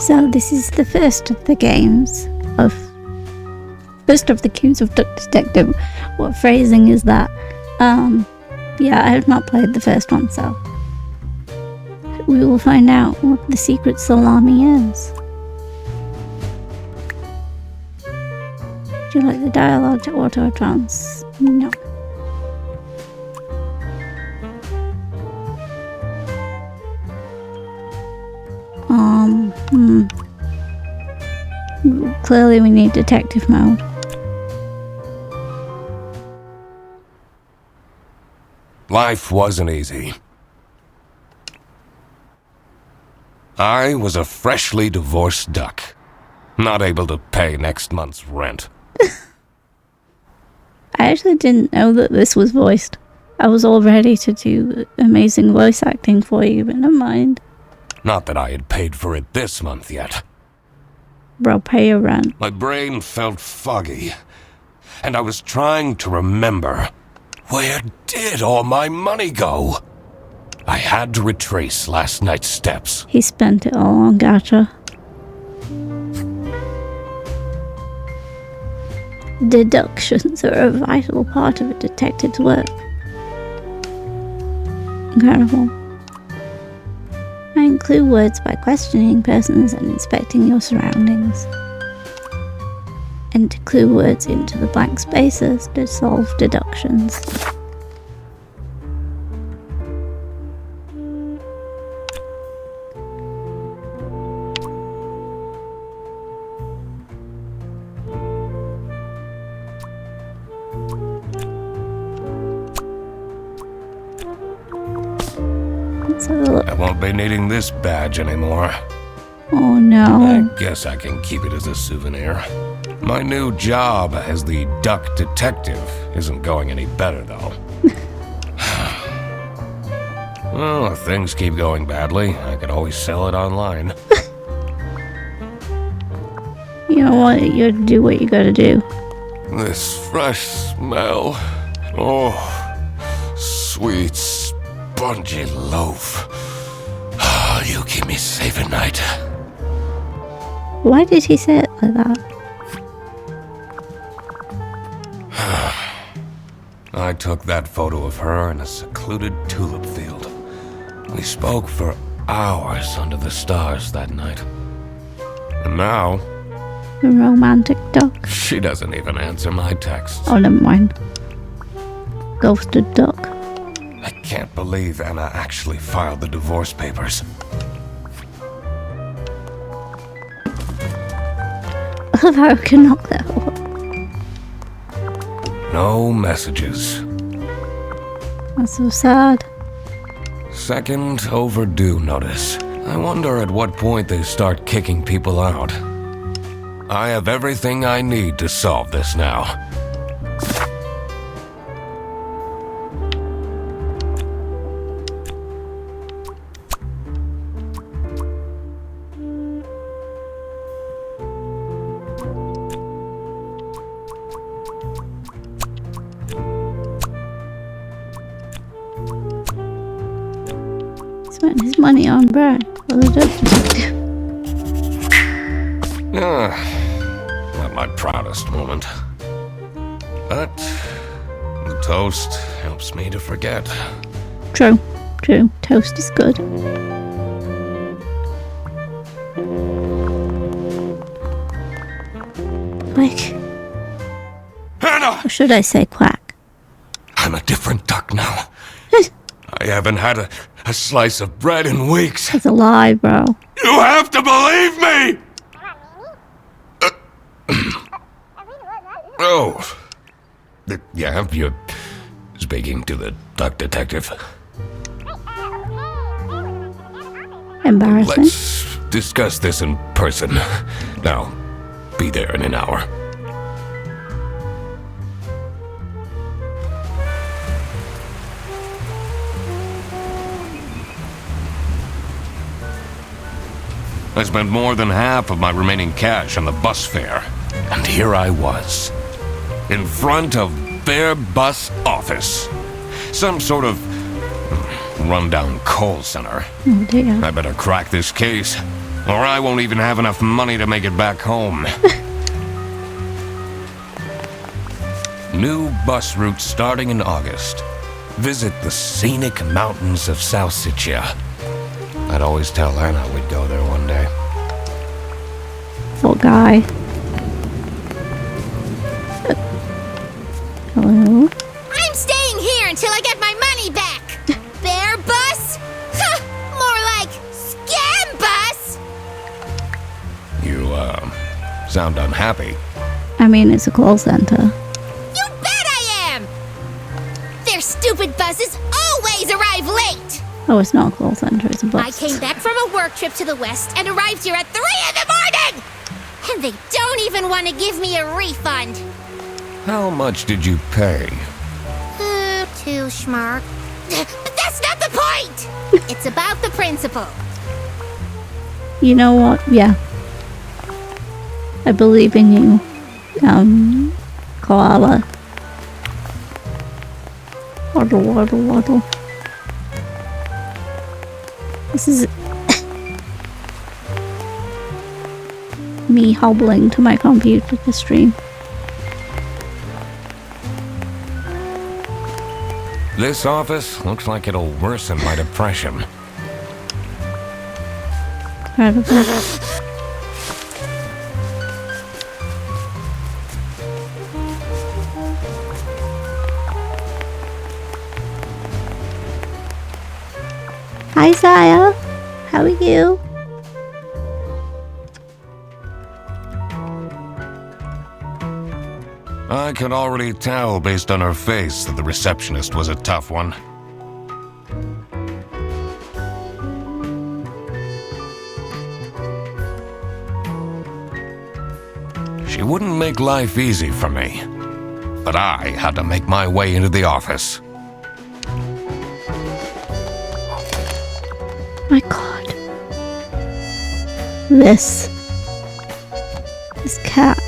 So this is the first of the games of Duck Detective. What phrasing is that? Yeah, I have not played the first one, so we will find out what the secret salami is. Would you like the dialogue to auto-trans? No. Clearly we need detective mode. Life wasn't easy. I was a freshly divorced duck, not able to pay next month's rent. I actually didn't know that this was voiced. I was all ready to do amazing voice acting for you, but never mind. Not that I had paid for it this month yet. Bro, pay your rent. My brain felt foggy, and I was trying to remember, where did all my money go? I had to retrace last night's steps. He spent it all on gacha. Deductions are a vital part of a detective's work. Incredible. I include words by questioning persons and inspecting your surroundings. Enter clue words into the blank spaces to solve deductions. I won't be needing this badge anymore. Oh no. I guess I can keep it as a souvenir. My new job as the duck detective isn't going any better, though. Well, if things keep going badly, I could always sell it online. You know what? You gotta do what you gotta do. This fresh smell. Oh, sweet, spongy loaf. You keep me safe at night. Why did he say it like that? I took that photo of her in a secluded tulip field. We spoke for hours under the stars that night. And now... A romantic duck. she doesn't even answer my texts. Oh, never mind. Ghosted duck. I can't believe Anna actually filed the divorce papers. I love how I can knock that over. No messages. That's so sad. Second overdue notice. I wonder at what point they start kicking people out. I have everything I need to solve this now. Spent his money on bread for the duck detective. Not my proudest moment. But the toast helps me to forget. True. Toast is good. Quick. Anna! Or should I say quack? I'm a different duck now. I haven't had a slice of bread in weeks. That's a lie, bro. You have to believe me! Oh. Yeah, you're speaking to the duck detective. Embarrassing. Let's discuss this in person. I'll be there in an hour. I spent more than half of my remaining cash on the bus fare. And here I was, in front of their bus office. Some sort of rundown call center. Oh dear. I better crack this case. or I won't even have enough money to make it back home. New bus route starting in August. Visit the scenic mountains of Salsiccia. I'd always tell Anna we'd go there one day. Poor guy. Hello? I'm staying here until I get my money back! Bear bus? Ha! More like scam bus! You, sound unhappy. I mean, it's a call center. You bet I am! Their stupid buses always arrive late! Oh, it's not a call center, it's a bus. I came back from a work trip to the west and arrived here at 3 in the morning! And they don't even want to give me a refund. How much did you pay? Too smart. But that's not the point! It's about the principle. You know what? Yeah. I believe in you. Koala. Waddle, waddle, waddle. This is me hobbling to my computer to stream. This office looks like it'll worsen my depression. Incredible. Hi, Saya. How are you? I could already tell based on her face that the receptionist was a tough one. She wouldn't make life easy for me, but I had to make my way into the office. My God. This cat.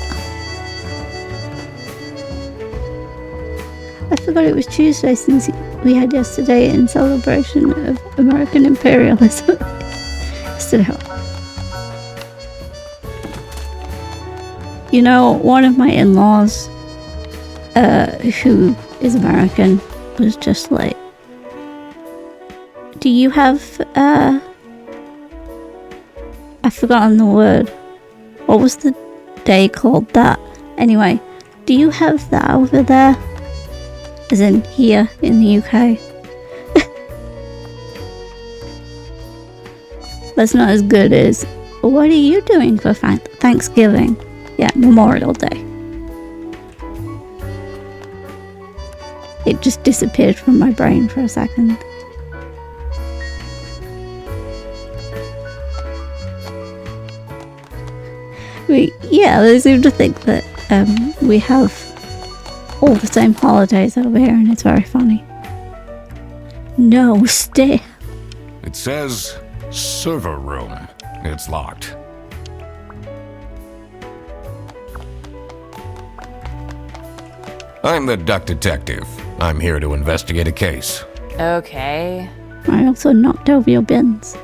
I forgot it was Tuesday since we had yesterday in celebration of American imperialism. Yesterday. You know, one of my in-laws, who is American, was just like, do you have, I've forgotten the word. What was the day called that? Anyway, do you have that over there? As in here in the UK. That's not as good as, what are you doing for Thanksgiving? Yeah, Memorial Day. It just disappeared from my brain for a second. Yeah, they seem to think that we have all the same holidays over here, and it's very funny. No, stay. It says server room. It's locked. I'm the duck detective. I'm here to investigate a case. Okay. I also knocked over your bins.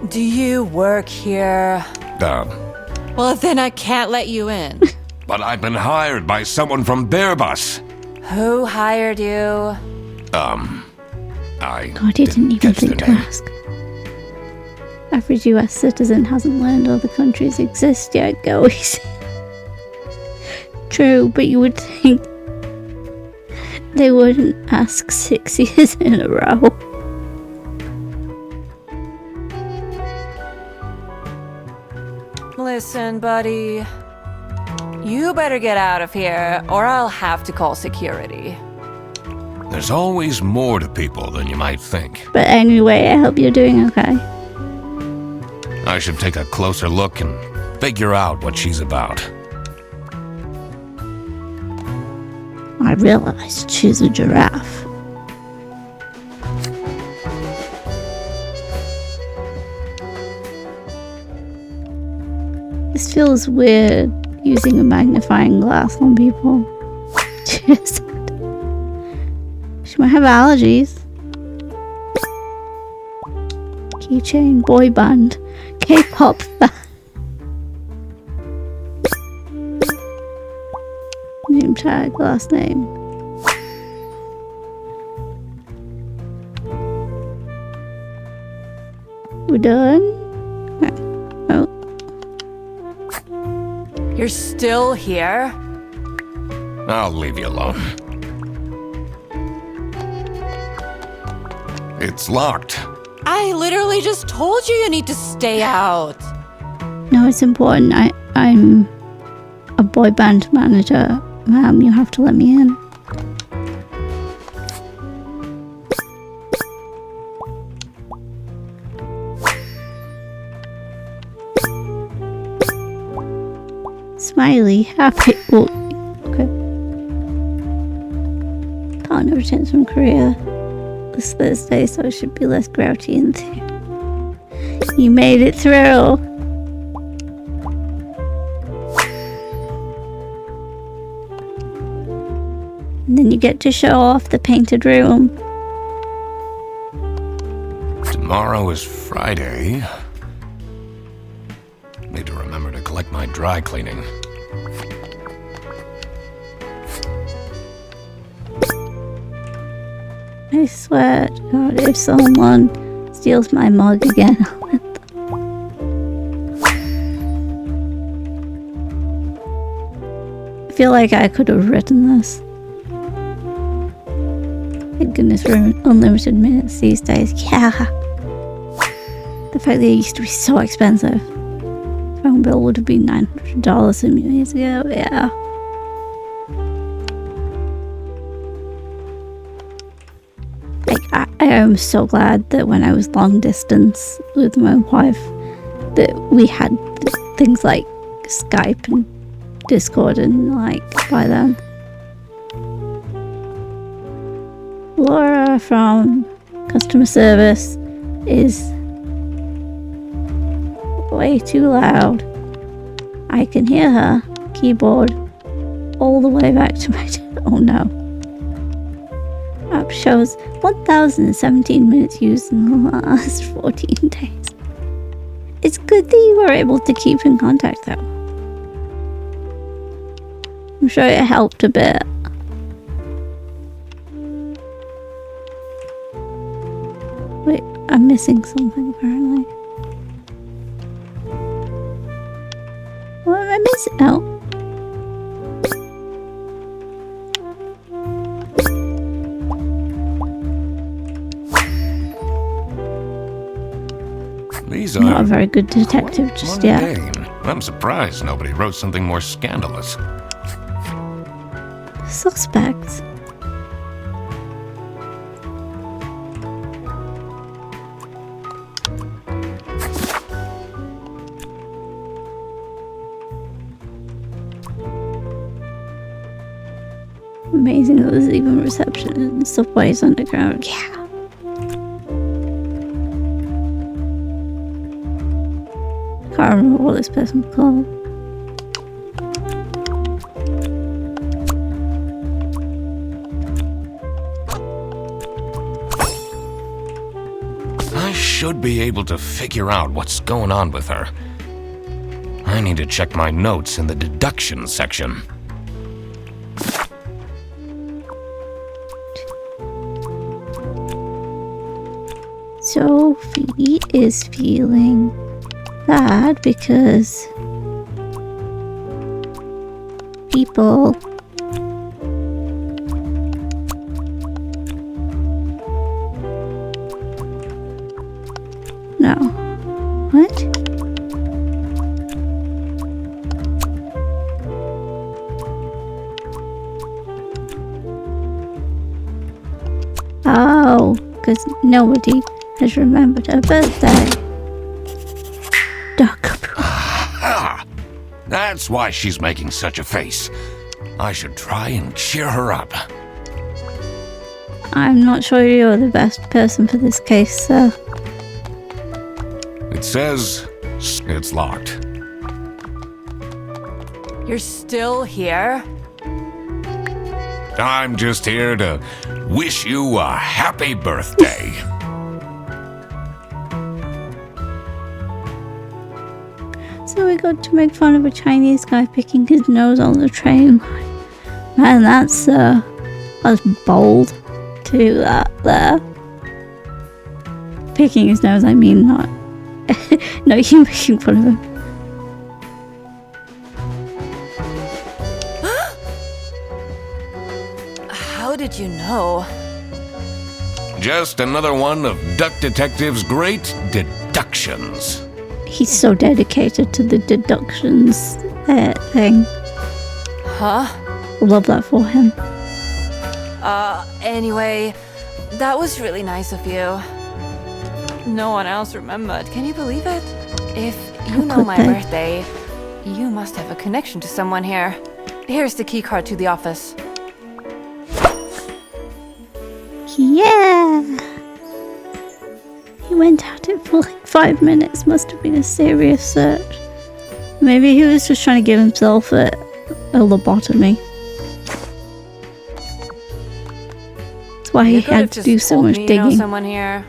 Do you work here? Well, then I can't let you in. But I've been hired by someone from Bearbus. Who hired you? I God, he didn't even catch think the to name. ask. Average US citizen hasn't learned other countries exist yet. Go easy. True, but you would think they wouldn't ask 6 years in a row. Listen, buddy. You better get out of here, or I'll have to call security. There's always more to people than you might think. But anyway, I hope you're doing okay. I should take a closer look and figure out what she's about. I realized she's a giraffe. This feels weird, using a magnifying glass on people. Just, she might have allergies. Keychain, boy band. K-pop fan. Name tag, last name. We're done? Oh. You're still here? I'll leave you alone. It's locked. I literally just told you need to stay out. No, it's important. I'm a boy band manager. Ma'am, you have to let me in. Smiley, happy. Oh, okay. Partner returns from Korea this Thursday, so it should be less grouchy and you made it through. And then you get to show off the painted room. Tomorrow is Friday. Need to remember to collect my dry cleaning. I swear to God, if someone steals my mug again, I'll let them. I feel like I could have written this. Thank goodness for unlimited minutes these days. Yeah. The fact that it used to be so expensive. Phone bill would have been $900 some years ago. Yeah. I am so glad that when I was long distance with my wife, that we had things like Skype and Discord and like by then. Laura from customer service is way too loud. I can hear her keyboard all the way back to my oh no. App shows 1,017 minutes used in the last 14 days. It's good that you were able to keep in contact though. I'm sure it helped a bit. Wait, I'm missing something apparently. What am I missing? Oh. These Not are a very good detective just yet. mundane. I'm surprised nobody wrote something more scandalous. Suspects. Amazing that there's even reception in subways underground. Yeah. Can't remember what this person's called. I should be able to figure out what's going on with her. I need to check my notes in the deduction section. Sophie is feeling bad because people no. What? Oh, because nobody has remembered her birthday. Ah, that's why she's making such a face. I should try and cheer her up. I'm not sure you're the best person for this case, sir. It says it's locked. You're still here? I'm just here to wish you a happy birthday. So we got to make fun of a Chinese guy picking his nose on the train line. Man, that's bold to do that there. Picking his nose, I mean not. No, you making fun of him. How did you know? Just another one of Duck Detective's great deductions. He's so dedicated to the deductions thing. Huh? Love that for him. Anyway, that was really nice of you. No one else remembered. Can you believe it? If you know my birthday, you must have a connection to someone here. Here's the key card to the office. Yeah! He went at it for like 5 minutes. Must have been a serious search. Maybe he was just trying to give himself a lobotomy. That's why he You could have had to just do so told much me you know digging. someone here.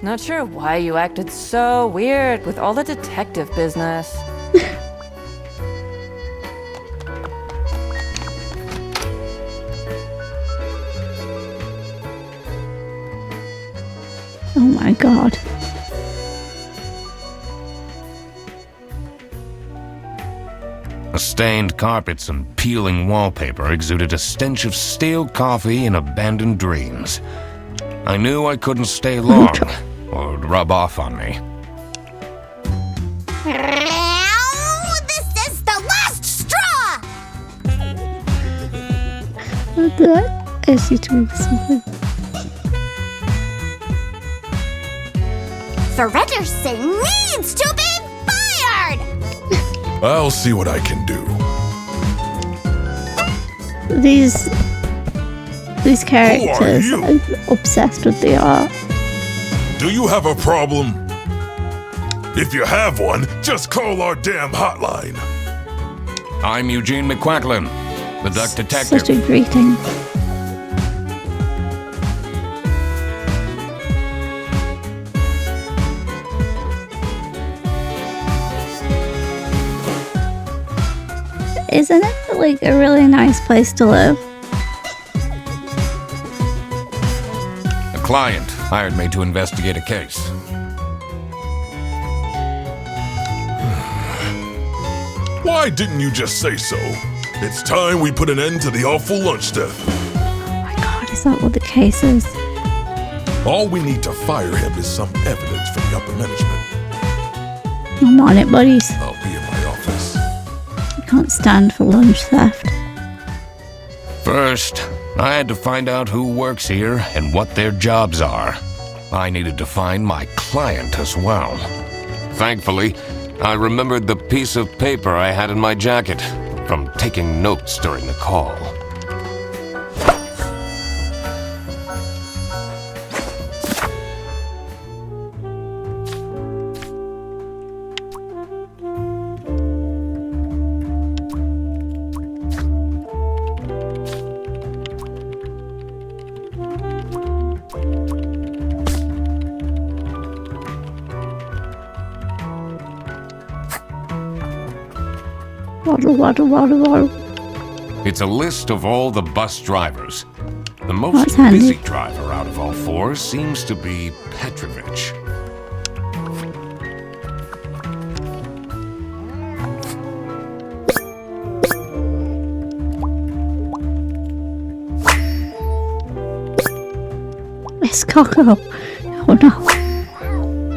Not sure why you acted so weird with all the detective business. Oh my god. The stained carpets and peeling wallpaper exuded a stench of stale coffee and abandoned dreams. I knew I couldn't stay long, or it would rub off on me. This is the last straw! What the? Is he doing something? Fredderson needs to be fired! I'll see what I can do. These characters you? are obsessed with the art. Do you have a problem? If you have one, just call our damn hotline. I'm Eugene McQuacklin, the Duck Detective. Such a greeting. Isn't it like a really nice place to live? A client hired me to investigate a case. Why didn't you just say so? It's time we put an end to the awful lunch death. Oh my god, is that what the case is? All we need to fire him is some evidence from the upper management. I'm on it, buddies. I'll be in my office. Can't stand for lunch theft. First, I had to find out who works here and what their jobs are. I needed to find my client as well. Thankfully, I remembered the piece of paper I had in my jacket from taking notes during the call. Waddle. It's a list of all the bus drivers. The most That's handy. busy driver out of all four seems to be Petrovich. It's Coco. Oh no.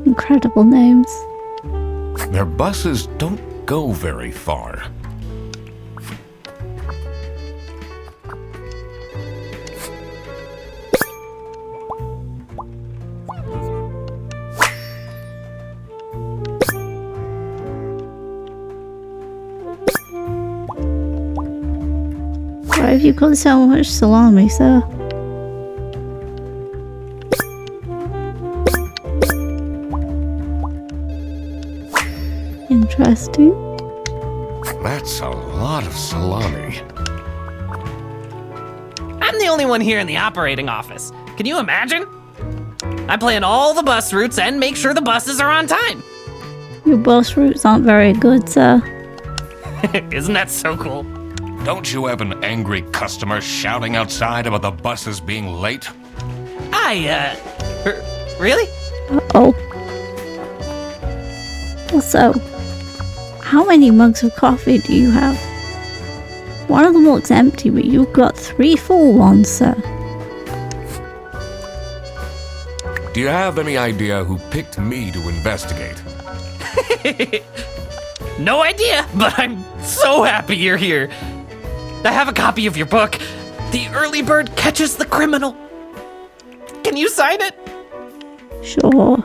Incredible names. Their buses don't go very far. Why have you got so much salami, sir? Interesting. That's a lot of salami. I'm the only one here in the operating office. Can you imagine? I plan all the bus routes and make sure the buses are on time. Your bus routes aren't very good, sir. Isn't that so cool? Don't you have an angry customer shouting outside about the buses being late? Really? Uh-oh. Also, how many mugs of coffee do you have? One of them looks empty, but you've got 3 full ones, sir. Do you have any idea who picked me to investigate? No idea, but I'm so happy you're here. I have a copy of your book. The early bird catches the criminal. Can you sign it? Sure.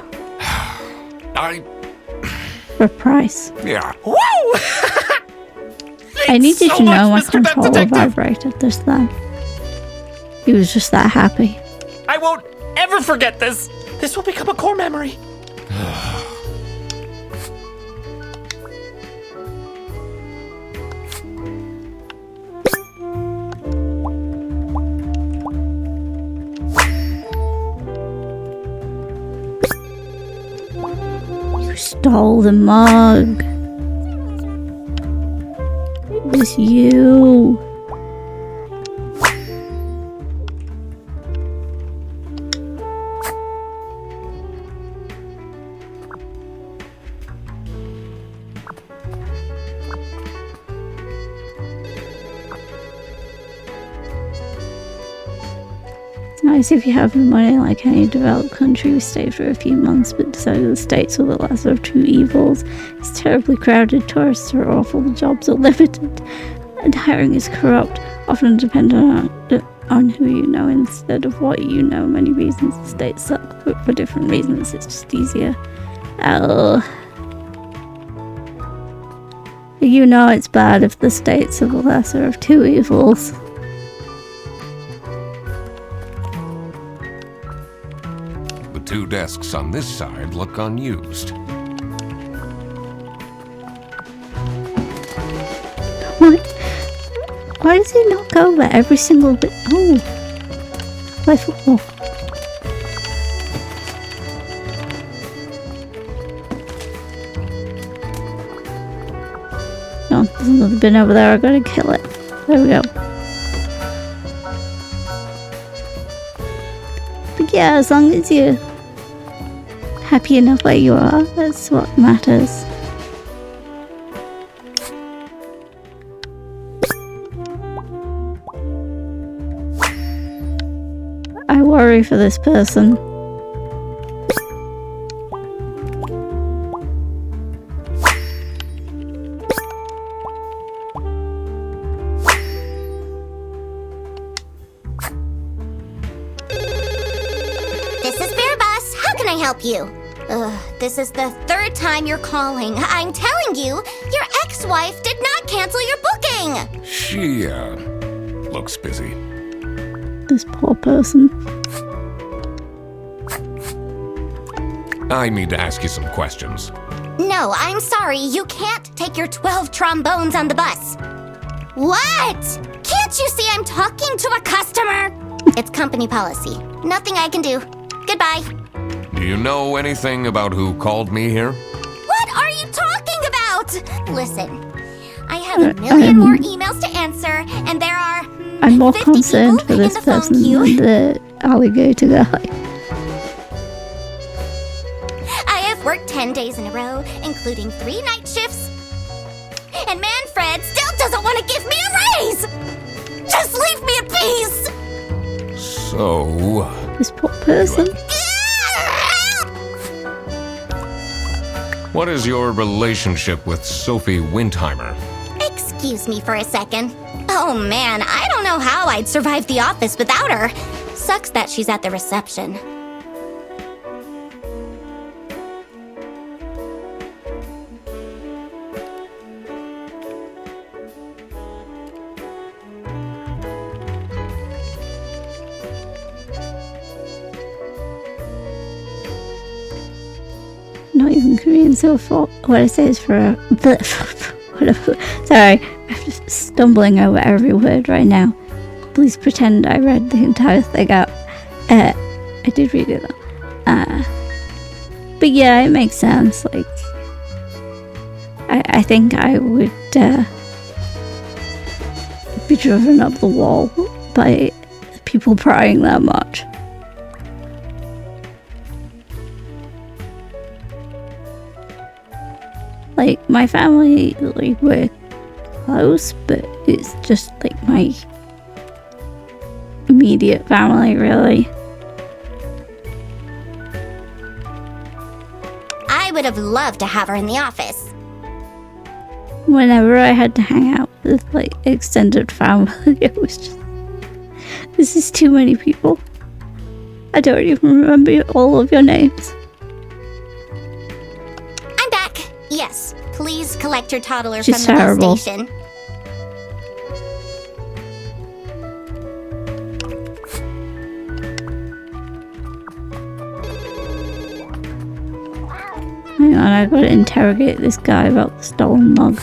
For a price. Yeah. Woo! I needed so to know my much, Mr. Pet controller Detective. vibrated this time. He was just that happy. I won't ever forget this. This will become a core memory. You stole the mug. It was you. It's nice if you have the money like any developed country. We stay for a few months, but decided the States were the lesser of two evils. It's terribly crowded, tourists are awful, the jobs are limited, and hiring is corrupt, often dependent on who you know instead of what you know. Many reasons the States suck, but for different reasons it's just easier. Oh. You know it's bad if the States are the lesser of two evils. The 2 desks on this side look unused. What? Why does he knock over every single bit? Oh. Play football. No, there's another bin over there. I gotta kill it. There we go. But yeah, as long as you're happy enough where you are, that's what matters. I worry for this person. This is Bear Bus. How can I help you? This is the 3rd time you're calling. I'm telling you, your ex-wife did not cancel your booking. She, looks busy. This poor person. I need to ask you some questions. No, I'm sorry. You can't take your 12 trombones on the bus. What? Can't you see I'm talking to a customer? It's company policy. Nothing I can do. Goodbye. Do you know anything about who called me here? What are you talking about? Listen, I have a million more emails to answer, and there are I'm more 50 concerned people for this in the phone person queue. than the alligator guy. I have worked 10 days in a row, including 3 night shifts. And Manfred still doesn't want to give me a raise! Just leave me in peace! So, This poor person. what is your relationship with Sophie Windheimer? Excuse me for a second. Oh man, I don't know how I'd survive the office without her. Sucks that she's at the reception. Not even Korean, so for what I say is for whatever. Sorry, I'm just stumbling over every word right now. please pretend I read the entire thing out. I did read it though. But yeah, it makes sense. Like, I think I would be driven up the wall by people prying that much. Like, my family, like, we're close, but it's just like my immediate family, really. I would have loved to have her in the office. Whenever I had to hang out with, like, extended family, it was just, this is too many people. I don't even remember all of your names. I'm back. Yes, please collect your toddler She's from the terrible. bus station. Hang on, I gotta interrogate this guy about the stolen mug.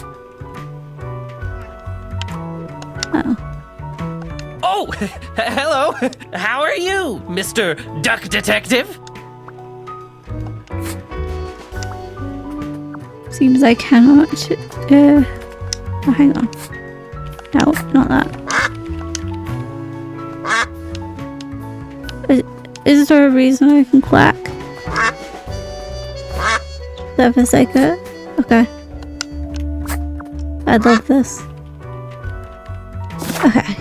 Oh, hello. How are you, Mr. Duck Detective? Seems I cannot. Oh, hang on. No, not that. Is there a reason I can quack? Is that for sake of it? Okay. I love this. Okay.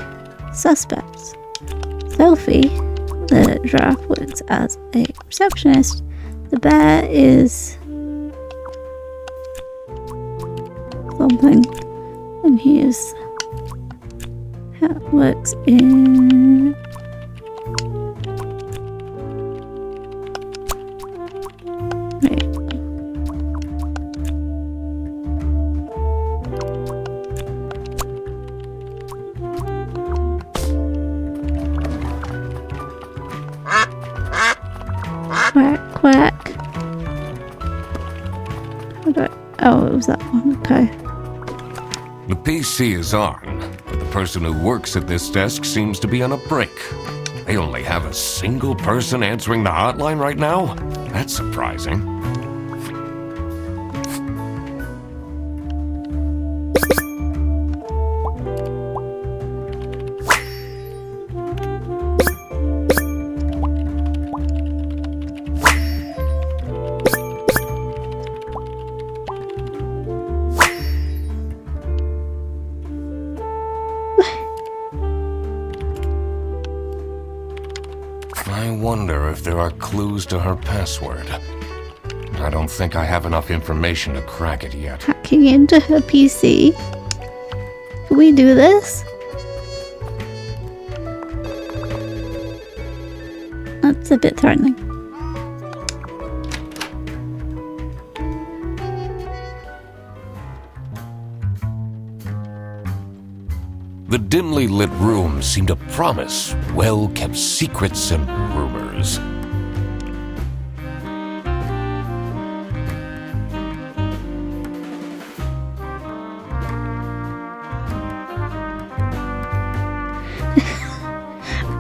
Suspects. Sophie, the giraffe, works as a receptionist. The bear is something, and he works in quack quack. Oh, it was that one. Okay. The PC is on, but the person who works at this desk seems to be on a break. They only have a single person answering the hotline right now? That's surprising. I wonder if there are clues to her password. I don't think I have enough information to crack it yet. Hacking into her PC. Can we do this? That's a bit threatening. The dimly lit room seemed to promise well-kept secrets and rumors.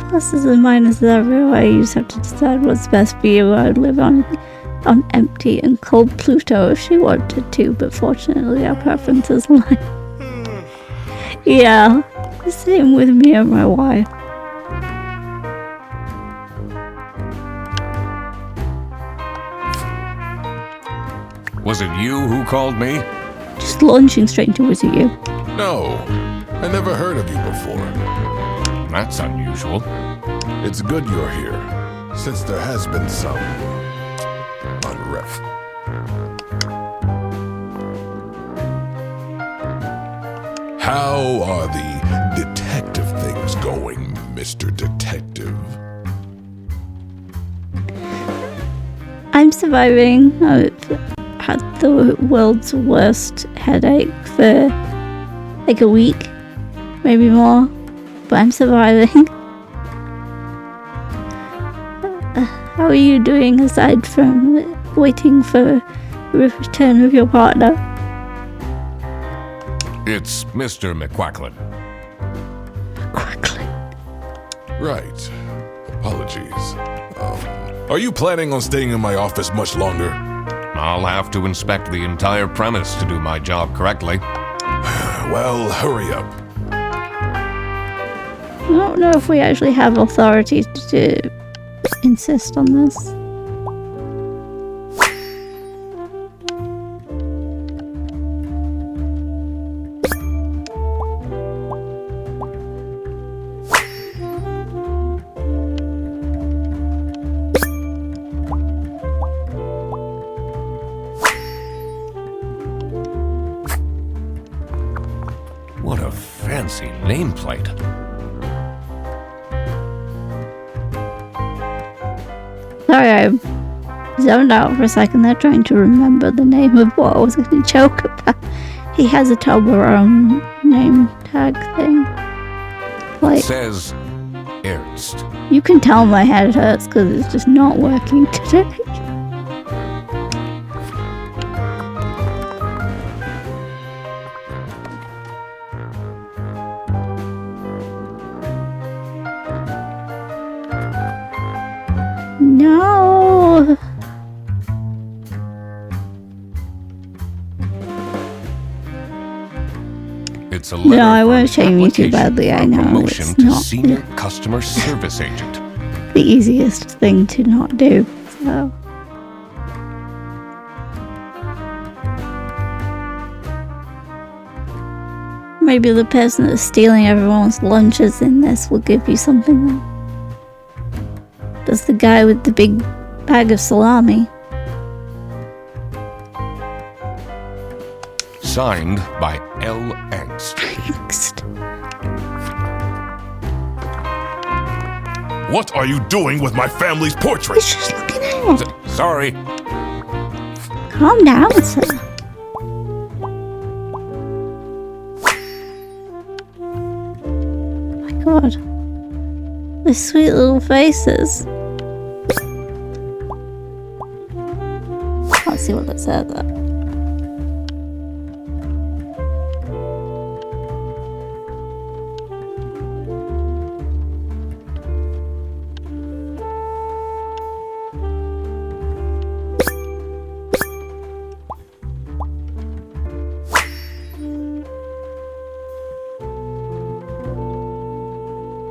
Pluses and minuses everywhere. You just have to decide what's best for you. I would live on empty and cold Pluto if she wanted to, but fortunately our preferences align. Yeah, same with me and my wife. Was it you who called me? Just launching straight into it, you. No, I never heard of you before. That's unusual. It's good you're here, since there has been some unrest. How are the detective things going, Mr. Detective? I'm surviving. I've had the world's worst headache for like a week, maybe more, but I'm surviving. How are you doing aside from waiting for the return of your partner? It's Mr. McQuacklin. Quackling. Right. Apologies. Are you planning on staying in my office much longer? I'll have to inspect the entire premise to do my job correctly. Well, hurry up. I don't know if we actually have authority to insist on this. What a fancy nameplate. Sorry, I zoned out for a second there trying to remember the name of what I was going to joke about. He has a Toblerone name tag thing. Like, Says Ernst. you can tell my head hurts because it's just not working today. No. It's a letter No, I for won't an shame you too application badly, for I a know, promotion it's to not senior customer service agent. the easiest thing to not do. So maybe the person that's stealing everyone's lunches in this will give you something then. That's the guy with the big bag of salami. Signed by L. Angst. Angst. What are you doing with my family's portrait? He's just looking at it. Sorry. Calm down, sir. My God. The sweet little faces. Can't see what it said though.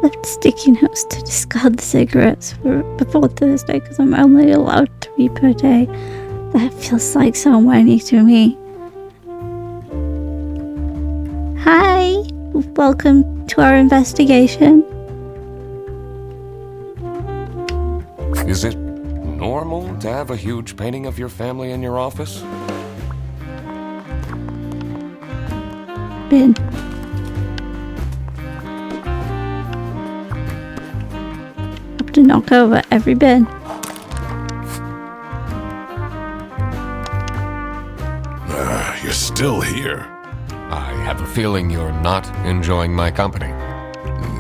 Left sticky notes to discard the cigarettes before Thursday because I'm only allowed 3 per day. That feels like so many to me. Hi, welcome to our investigation. Is it normal to have a huge painting of your family in your office? Bin. Have to knock over every bin. You're still here. I have a feeling you're not enjoying my company.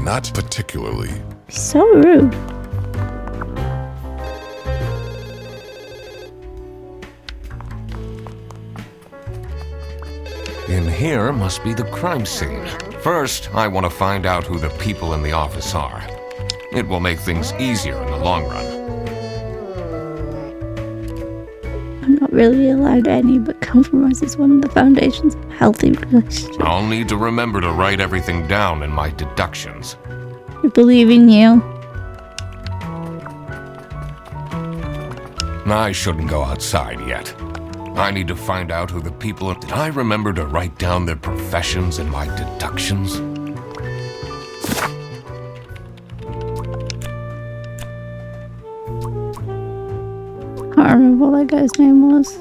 Not particularly. So rude. In here must be the crime scene. First, I want to find out who the people in the office are. It will make things easier in the long run. I'm not really allowed any, but compromise is one of the foundations of a healthy relationship. I'll need to remember to write everything down in my deductions. I believe in you. I shouldn't go outside yet. I need to find out who the people are. Did I remember to write down their professions in my deductions? Can't remember what that guy's name was.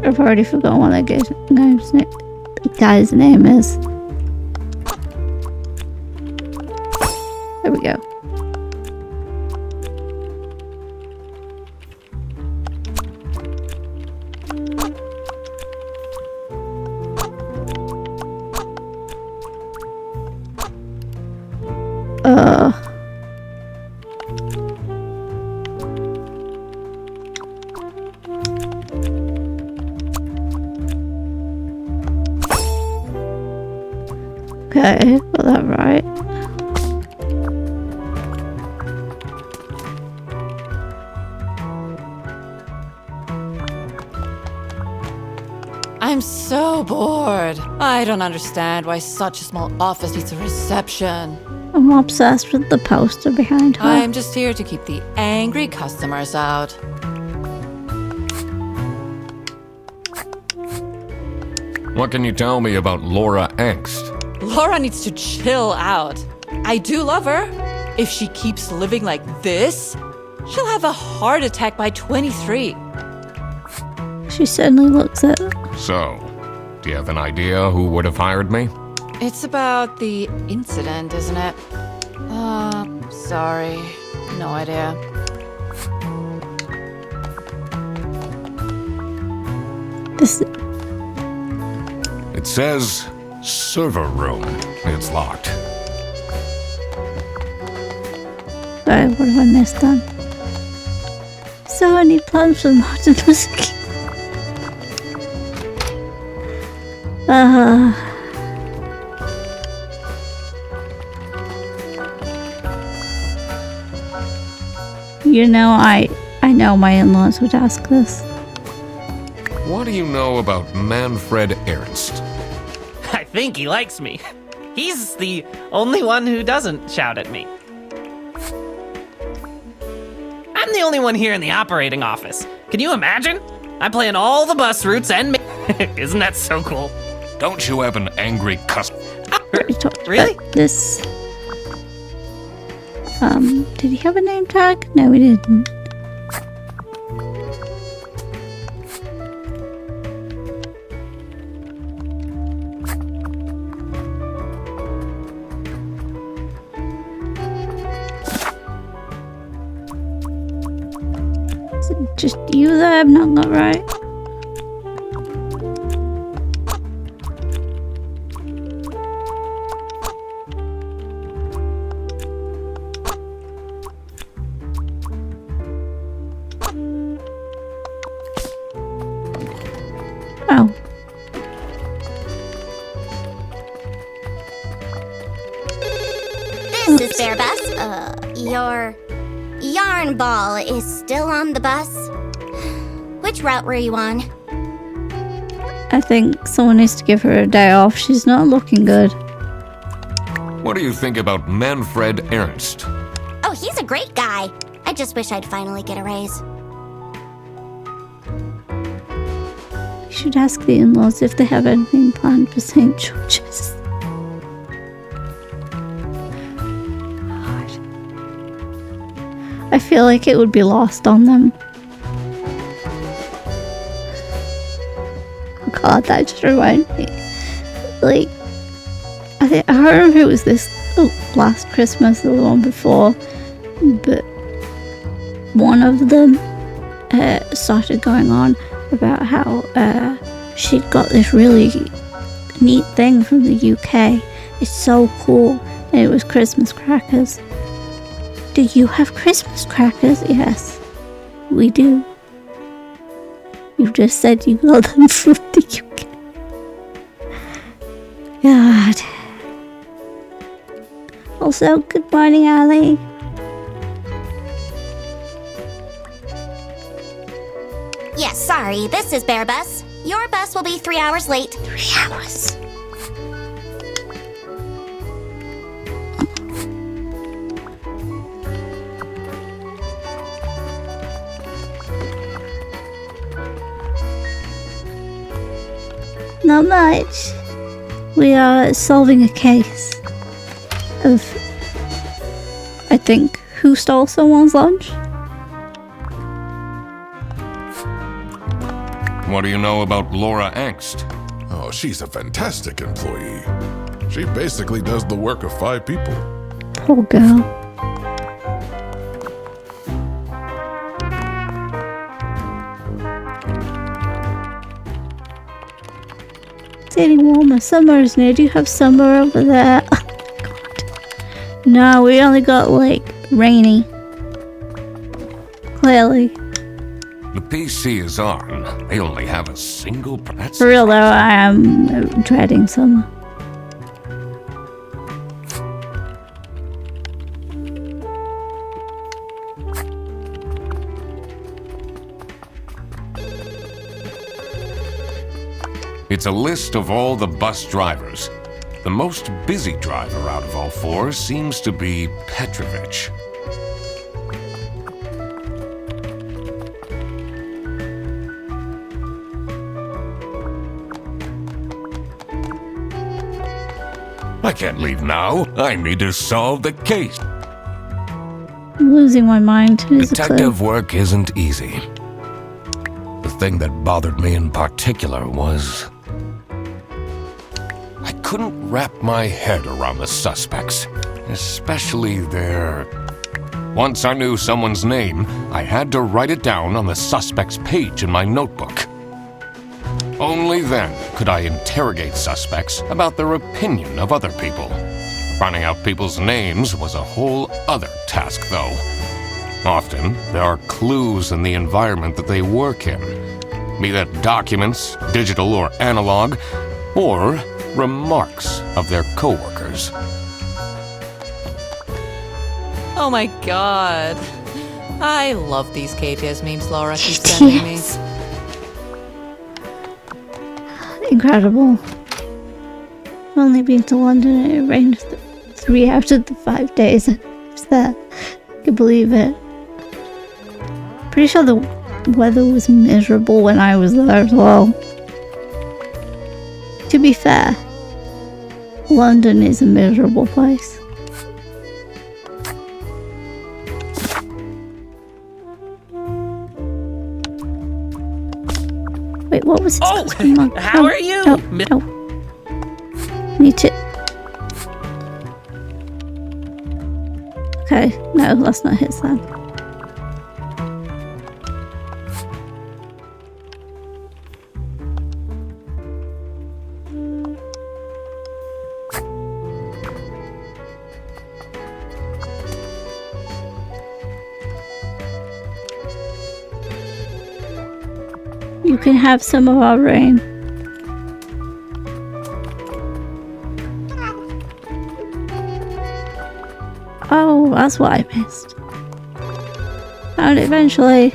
I've already forgotten what that guy's name is. There we go. Okay, got that right. I'm so bored. I don't understand why such a small office needs a reception. I'm obsessed with the poster behind her. I'm just here to keep the angry customers out. What can you tell me about Laura Angst? Laura needs to chill out. I do love her. If she keeps living like this, she'll have a heart attack by 23. She certainly looks it. So, do you have an idea who would have hired me? It's about the incident, isn't it? Sorry. No idea. This. It says server room. It's locked. Sorry, what have I missed then? So I need plans for modern music. You know, I know my in-laws would ask this. What do you know about Manfred Ernst? I think he likes me. He's the only one who doesn't shout at me. I'm the only one here in the operating office. Can you imagine? I plan all the bus routes and isn't that so cool? Don't you have an angry customer? We talked Really? about this. Did he have a name tag? No, he didn't. Is it just you that I've not got right? Oh. This is Bear Bus. Your yarn ball is still on the bus. Which route were you on? I think someone needs to give her a day off. She's not looking good. What do you think about Manfred Ernst? Oh, he's a great guy. I just wish I'd finally get a raise. You should ask the in-laws if they have anything planned for St. George's. God. I feel like it would be lost on them. Oh God, that just reminded me. Like, I don't remember if it was this last Christmas or the one before, but one of them started going on about how she'd got this really neat thing from the UK. It's so cool. And it was Christmas crackers. Do you have Christmas crackers? Yes, we do. You just said you got them from the UK. God. Also, good morning, Ali. Yes, sorry, this is Bear Bus. Your bus will be 3 hours late. 3 hours. Not much. We are solving a case of, I think, who stole someone's lunch. What do you know about Laura Angst? Oh, she's a fantastic employee. She basically does the work of 5 people. Poor girl. It's getting warmer. Summer is near. Do you have summer over there? Oh, God. No, we only got like rainy. Clearly. The PC is on. They only have a single... That's For real though, I am dreading summer. It's a list of all the bus drivers. The most busy driver out of all four seems to be Petrovich. I can't leave now. I need to solve the case. I'm losing my mind. Here's a clue. Detective work isn't easy. The thing that bothered me in particular was I couldn't wrap my head around the suspects, especially their... Once I knew someone's name, I had to write it down on the suspect's page in my notebook. Only then could I interrogate suspects about their opinion of other people. Finding out people's names was a whole other task, though. Often, there are clues in the environment that they work in, be that documents, digital or analog, or remarks of their coworkers. Oh my god. I love these KTS memes Laura keeps sending me. Incredible. I've only been to London and it rained 3 out of the 5 days I was there. I can believe it. Pretty sure the weather was miserable when I was there as well. To be fair, London is a miserable place. Wait, what was this? Oh, how are you? No. Me too. Okay, no, let's not hit that. You can have some of our rain. Oh, that's what I missed. Found it eventually.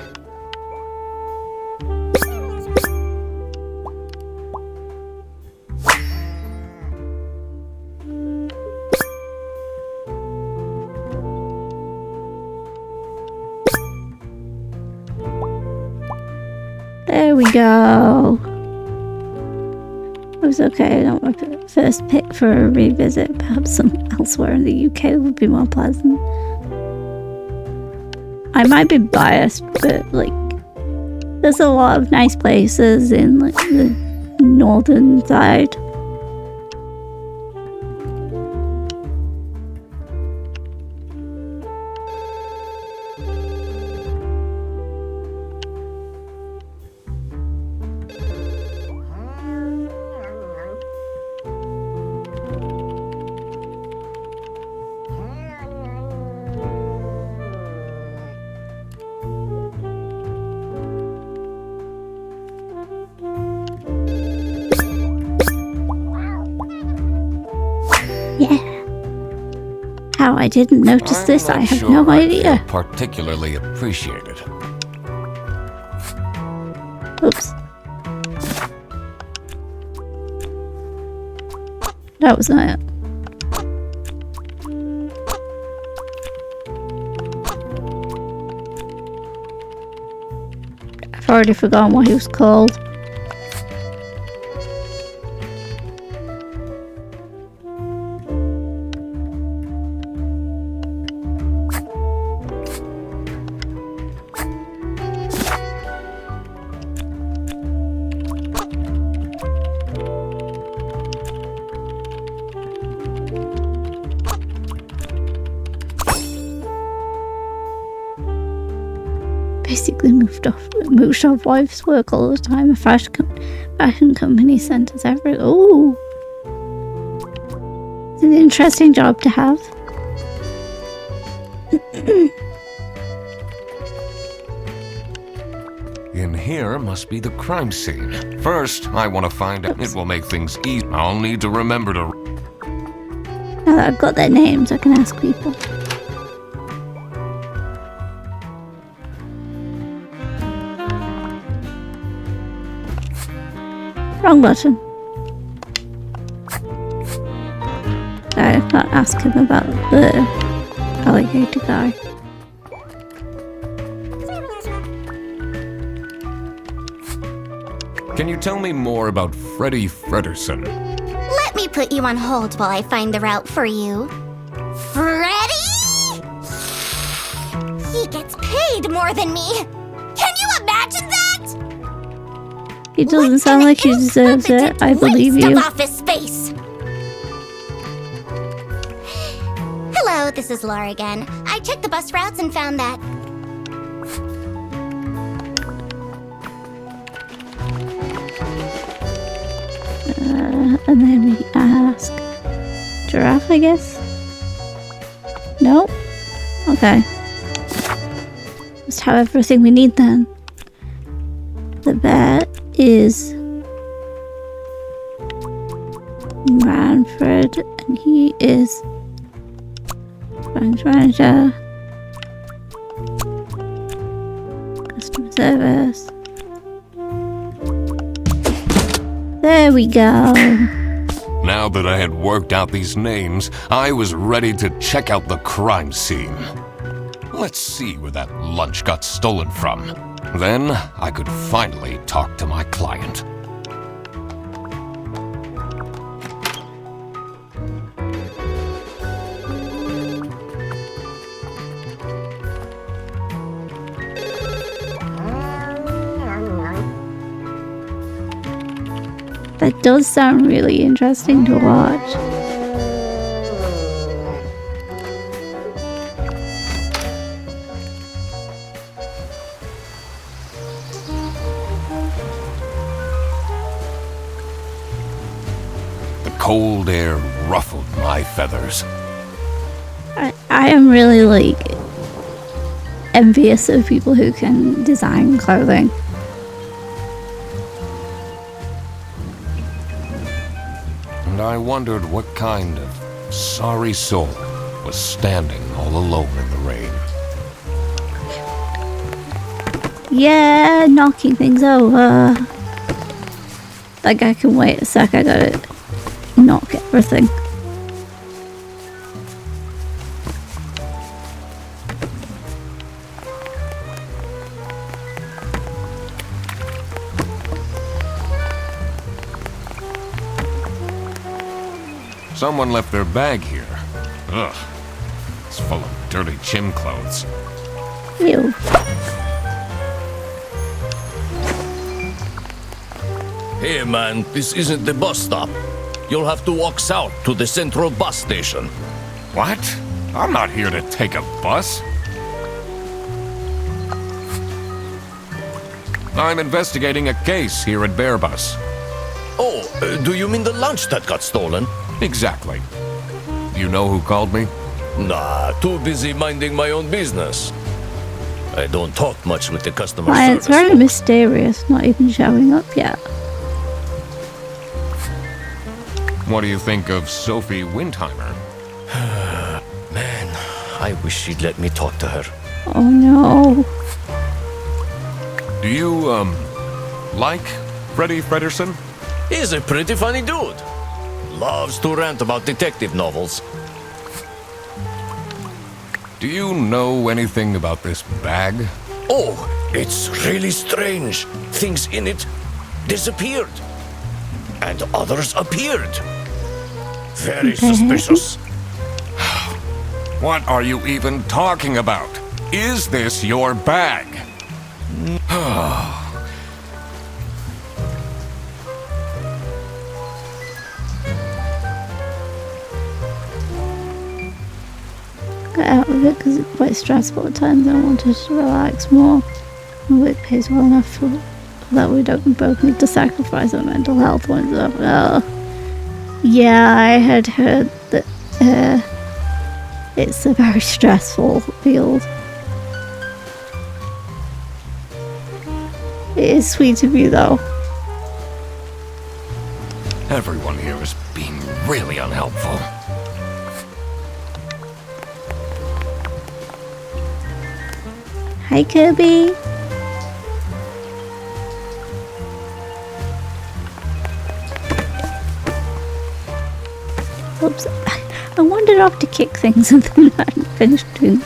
There we go. It was okay. I don't want to first pick for a revisit. Perhaps some elsewhere in the UK would be more pleasant. I might be biased, but like, there's a lot of nice places in like the northern side. Yeah. How I didn't notice this, I have no idea. Particularly appreciated. Oops. That was not it. I've already forgotten what he was called. Basically moved off wife's work all the time. A fashion company sent us every. Oh, it's an interesting job to have. In here must be the crime scene. First, I want to find out. It will make things easy. I'll need to remember to. Now that I've got their names, I can ask people. Wrong button. I can't ask him about the alligator guy. Can you tell me more about Freddy Frederson? Let me put you on hold while I find the route for you. Freddy? He gets paid more than me. Can you imagine that? He doesn't sound like he deserves it. I believe Waste you. of office space. Hello, this is Laura again. I checked the bus routes and found that. And then we ask giraffe, I guess? Nope. Okay. Must have everything we need then. The bear is Manfred, and he is branch manager, customer service. There we go. Now that I had worked out these names, I was ready to check out the crime scene. Let's see where that lunch got stolen from. Then I could finally talk to my client. That does sound really interesting to watch. The cold air ruffled my feathers. I am really like envious of people who can design clothing. And I wondered what kind of sorry soul was standing all alone in the rain. Yeah, knocking things over. Like, I can wait a sec, I gotta knock everything. Someone left their bag here. Ugh. It's full of dirty gym clothes. Ew. Hey man, this isn't the bus stop. You'll have to walk south to the central bus station. What? I'm not here to take a bus. I'm investigating a case here at Bearbus. Oh, do you mean the lunch that got stolen? Exactly. You know who called me? Nah, too busy minding my own business. I don't talk much with the customer Why, it's service. very mysterious, not even showing up yet. What do you think of Sophie Windheimer? Man, I wish she'd let me talk to her. Oh no. Do you, like Freddy Frederson? He's a pretty funny dude. Loves to rant about detective novels. Do you know anything about this bag? Oh, it's really strange. Things in it disappeared. And others appeared. Very suspicious. What are you even talking about? Is this your bag? Get out of it because it's quite stressful at times and I wanted to relax more. My work pays well enough for that we don't both need to sacrifice our mental health ones up. Yeah, I had heard that it's a very stressful field. It is sweet of you though. Everyone here is being really unhelpful. Hi, Kirby. Oops. started off to kick things and then I hadn't finished doing.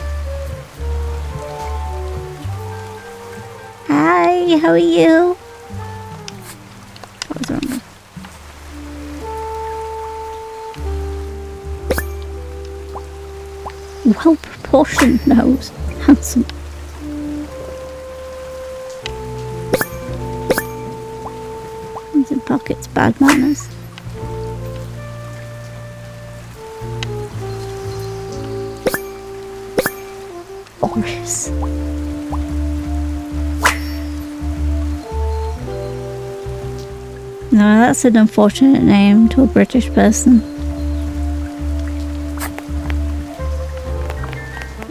Hi, how are you? What was wrong with? Well-proportioned nose. Handsome. Hands in pockets, bad manners. Boris. No, that's an unfortunate name to a British person.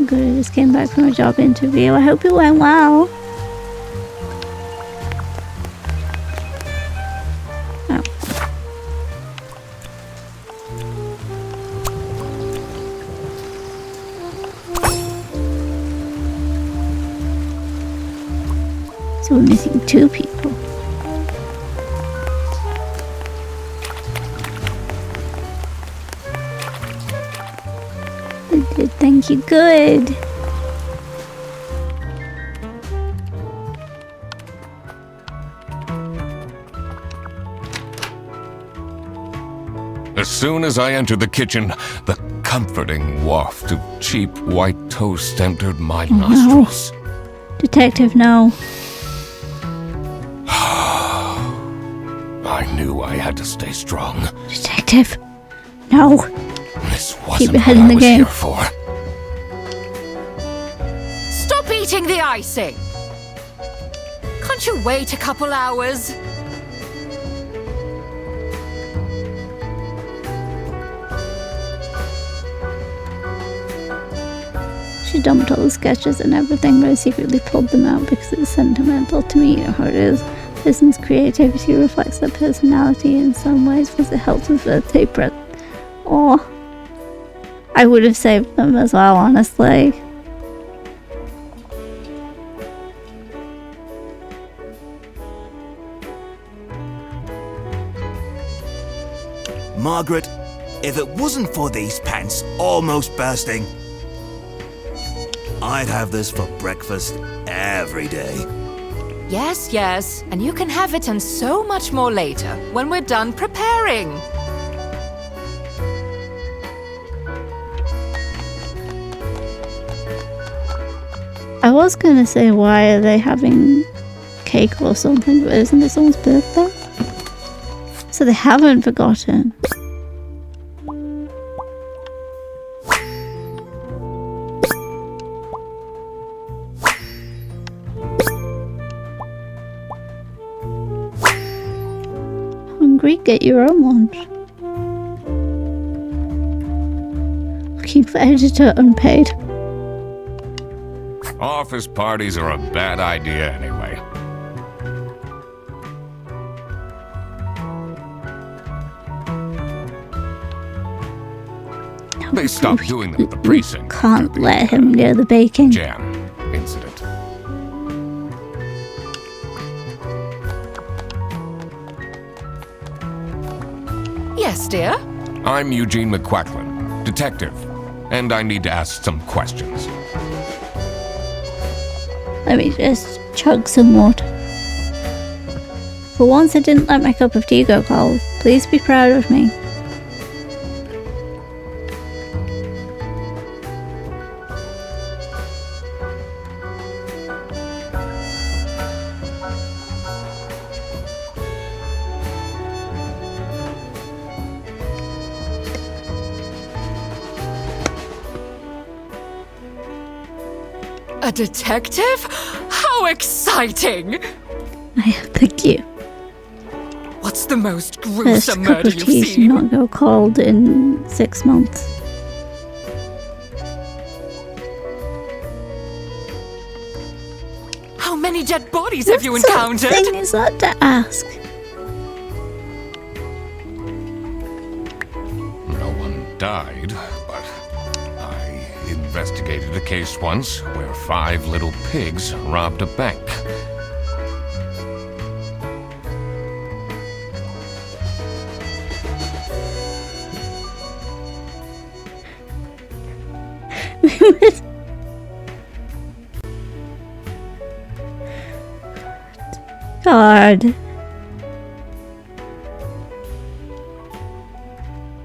Good, I just came back from a job interview. I hope it went well. Oh. So we're missing 2 people. Good, thank you. Good. As soon as I entered the kitchen, the comforting waft of cheap white toast entered my nostrils. Detective, no. I knew I had to stay strong. Detective, no. This wasn't your head what in I the was game. here for. Stop eating the icing! Can't you wait a couple hours? She dumped all the sketches and everything, but I secretly pulled them out because it's sentimental to me. You know how it is. Person's creativity reflects their personality in some ways because it helps with birthday present. Or I would have saved them as well, honestly. Margaret, if it wasn't for these pants almost bursting, I'd have this for breakfast every day. Yes, yes, and you can have it and so much more later, when we're done preparing. I was gonna say, why are they having cake or something, but isn't it someone's birthday? So they haven't forgotten. Hungry? Get your own lunch. Looking for editor unpaid. Office parties are a bad idea anyway. They stopped doing them at the precinct. Can't let him near the baking. Jam incident. Yes, dear? I'm Eugene McQuacklin, detective, and I need to ask some questions. Let me just chug some water. For once I didn't let my cup of tea go cold. Please be proud of me. A detective? How exciting! Thank you. What's the most First gruesome cup murder of you've tea should seen? not go cold in 6 months. How many dead bodies have you What sort of encountered? thing is that to ask? No one died, but I investigated a case once where 5 little pigs robbed a bank. God.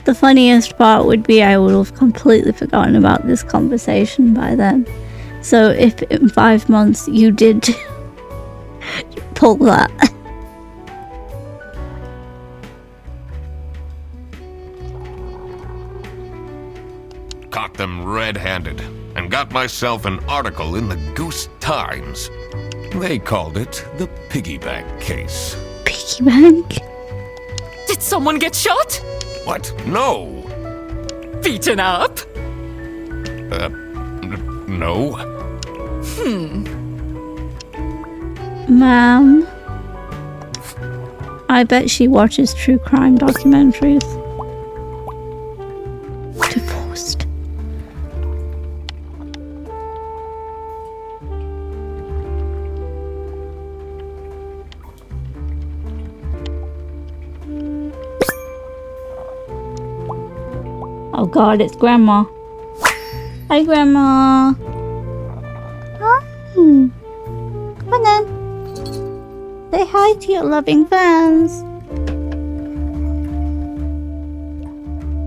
The funniest part would be I would have completely forgotten about this conversation by then. So if in 5 months you did pull that. Caught them red-handed and got myself an article in the Goose Times. They called it the piggy bank case. Piggy bank? Did someone get shot? What? No. Beaten up? No. Ma'am, I bet she watches true crime documentaries. Divorced. Oh God, it's Grandma. Hi, Grandma. Hi. Come on then. Say hi to your loving fans.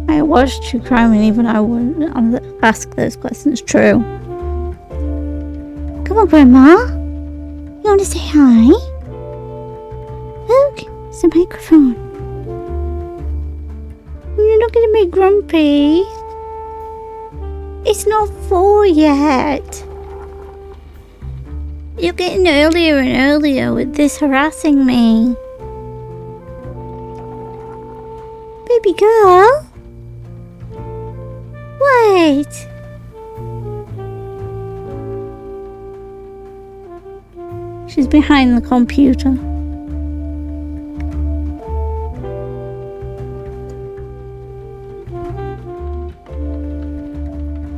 I watched true crime and even I wouldn't ask those questions. True. Come on, Grandma. You want to say hi? Look, it's a microphone. You're not gonna be grumpy. It's not 4 yet. You're getting earlier and earlier with this harassing me. Baby girl? Wait. She's behind the computer.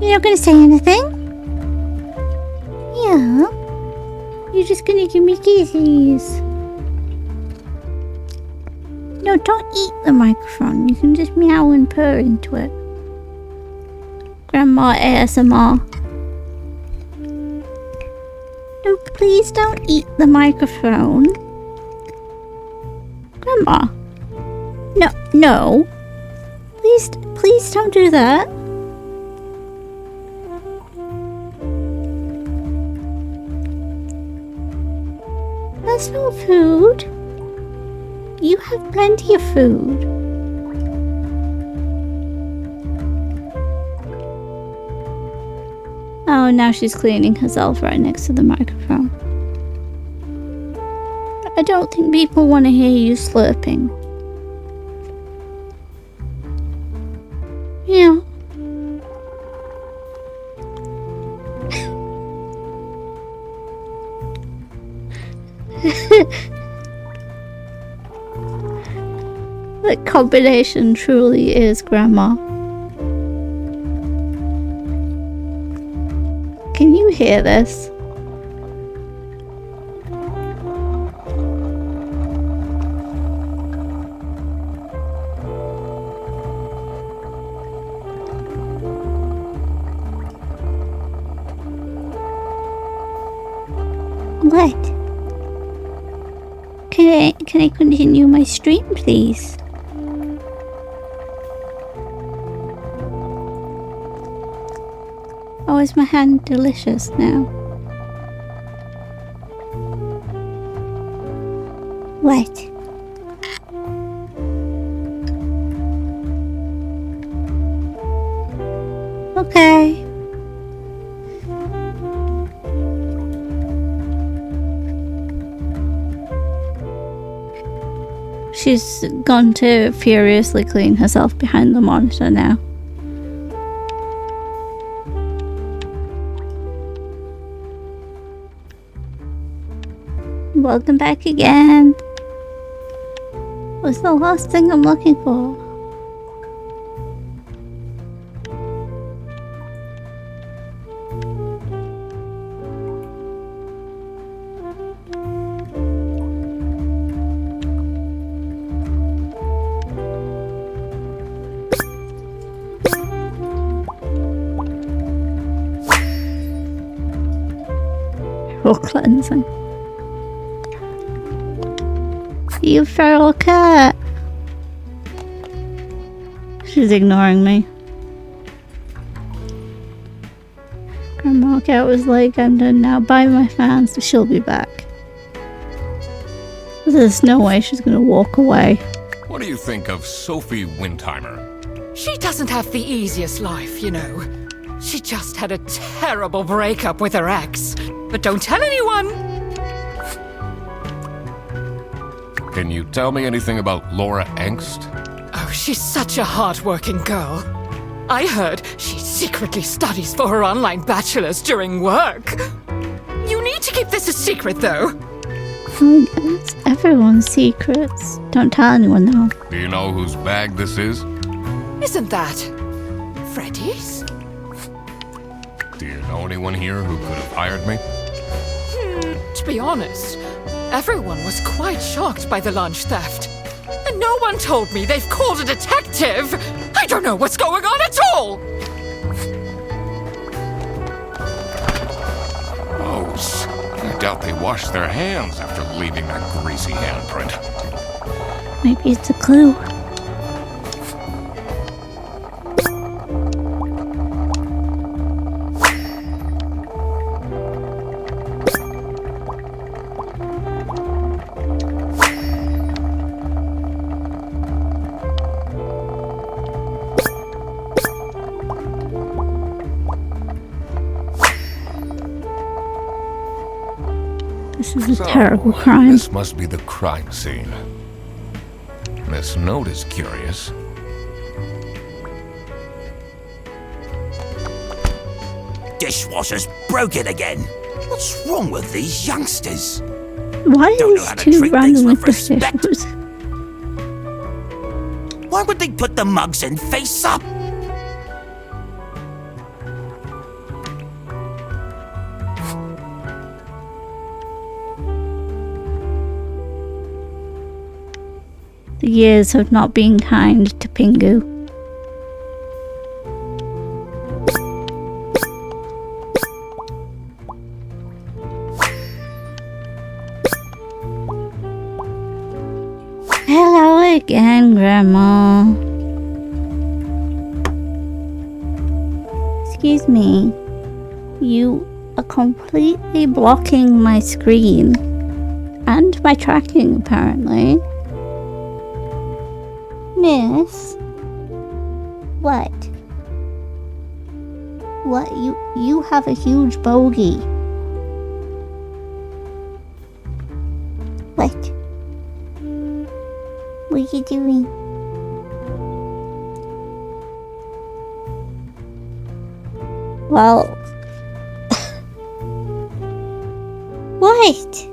You're not gonna say anything? Yeah. You're just gonna give me kisses. No, don't eat the microphone. You can just meow and purr into it. Grandma ASMR. No, please don't eat the microphone. Grandma. No. Please don't do that. That's not food. You have plenty of food. Oh, now she's cleaning herself right next to the microphone. I don't think people want to hear you slurping. Yeah. That combination truly is Grandma. Can you hear this? What? Can I continue my stream, please? Oh, is my hand delicious now? What? Okay. She's gone to furiously clean herself behind the monitor now. Welcome back again. What's the last thing I'm looking for? Thorough cleansing. You feral cat! She's ignoring me. Grandma Cat was like, I'm done now. Bye, my fans. She'll be back. There's no way she's gonna walk away. What do you think of Sophie Windheimer? She doesn't have the easiest life, you know. She just had a terrible breakup with her ex. But don't tell anyone! Can you tell me anything about Laura Angst? Oh, she's such a hard-working girl. I heard she secretly studies for her online bachelor's during work. You need to keep this a secret, though. It's everyone's secrets. Don't tell anyone, though. Do you know whose bag this is? Isn't that Freddy's? Do you know anyone here who could have hired me? To be honest, everyone was quite shocked by the lunch theft. And no one told me they've called a detective! I don't know what's going on at all! Gross. I doubt they washed their hands after leaving that greasy handprint. Maybe it's a clue. This is a terrible crime. This must be the crime scene. This note is curious. Dishwasher's broken again. What's wrong with these youngsters? Why Don't know is how to too treat random things with with the respect. dishes? Why would they put the mugs in face up? The years of not being kind to Pingu. Hello again, Grandma. Excuse me. You are completely blocking my screen. And my tracking, apparently. Miss? What? What? You have a huge bogey. What? What are you doing? Well... What?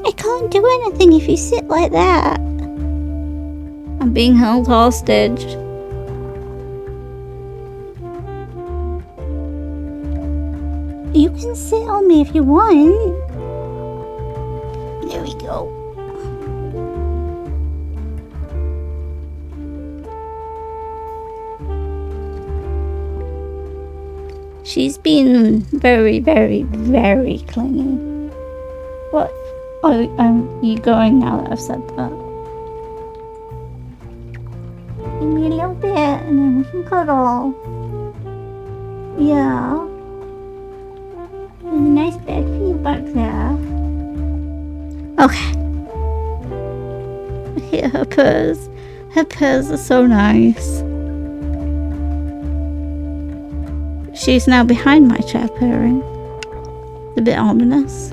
I can't do anything if you sit like that. I'm being held hostage. You can sit on me if you want. There we go. She's been very, very, very clingy. What? Are you going now that I've said that? Give me a little bit and then we can cuddle. Yeah. There's a nice bed for you back there. Okay. Look at her purrs. Her purrs are so nice. She's now behind my chair purring. It's a bit ominous.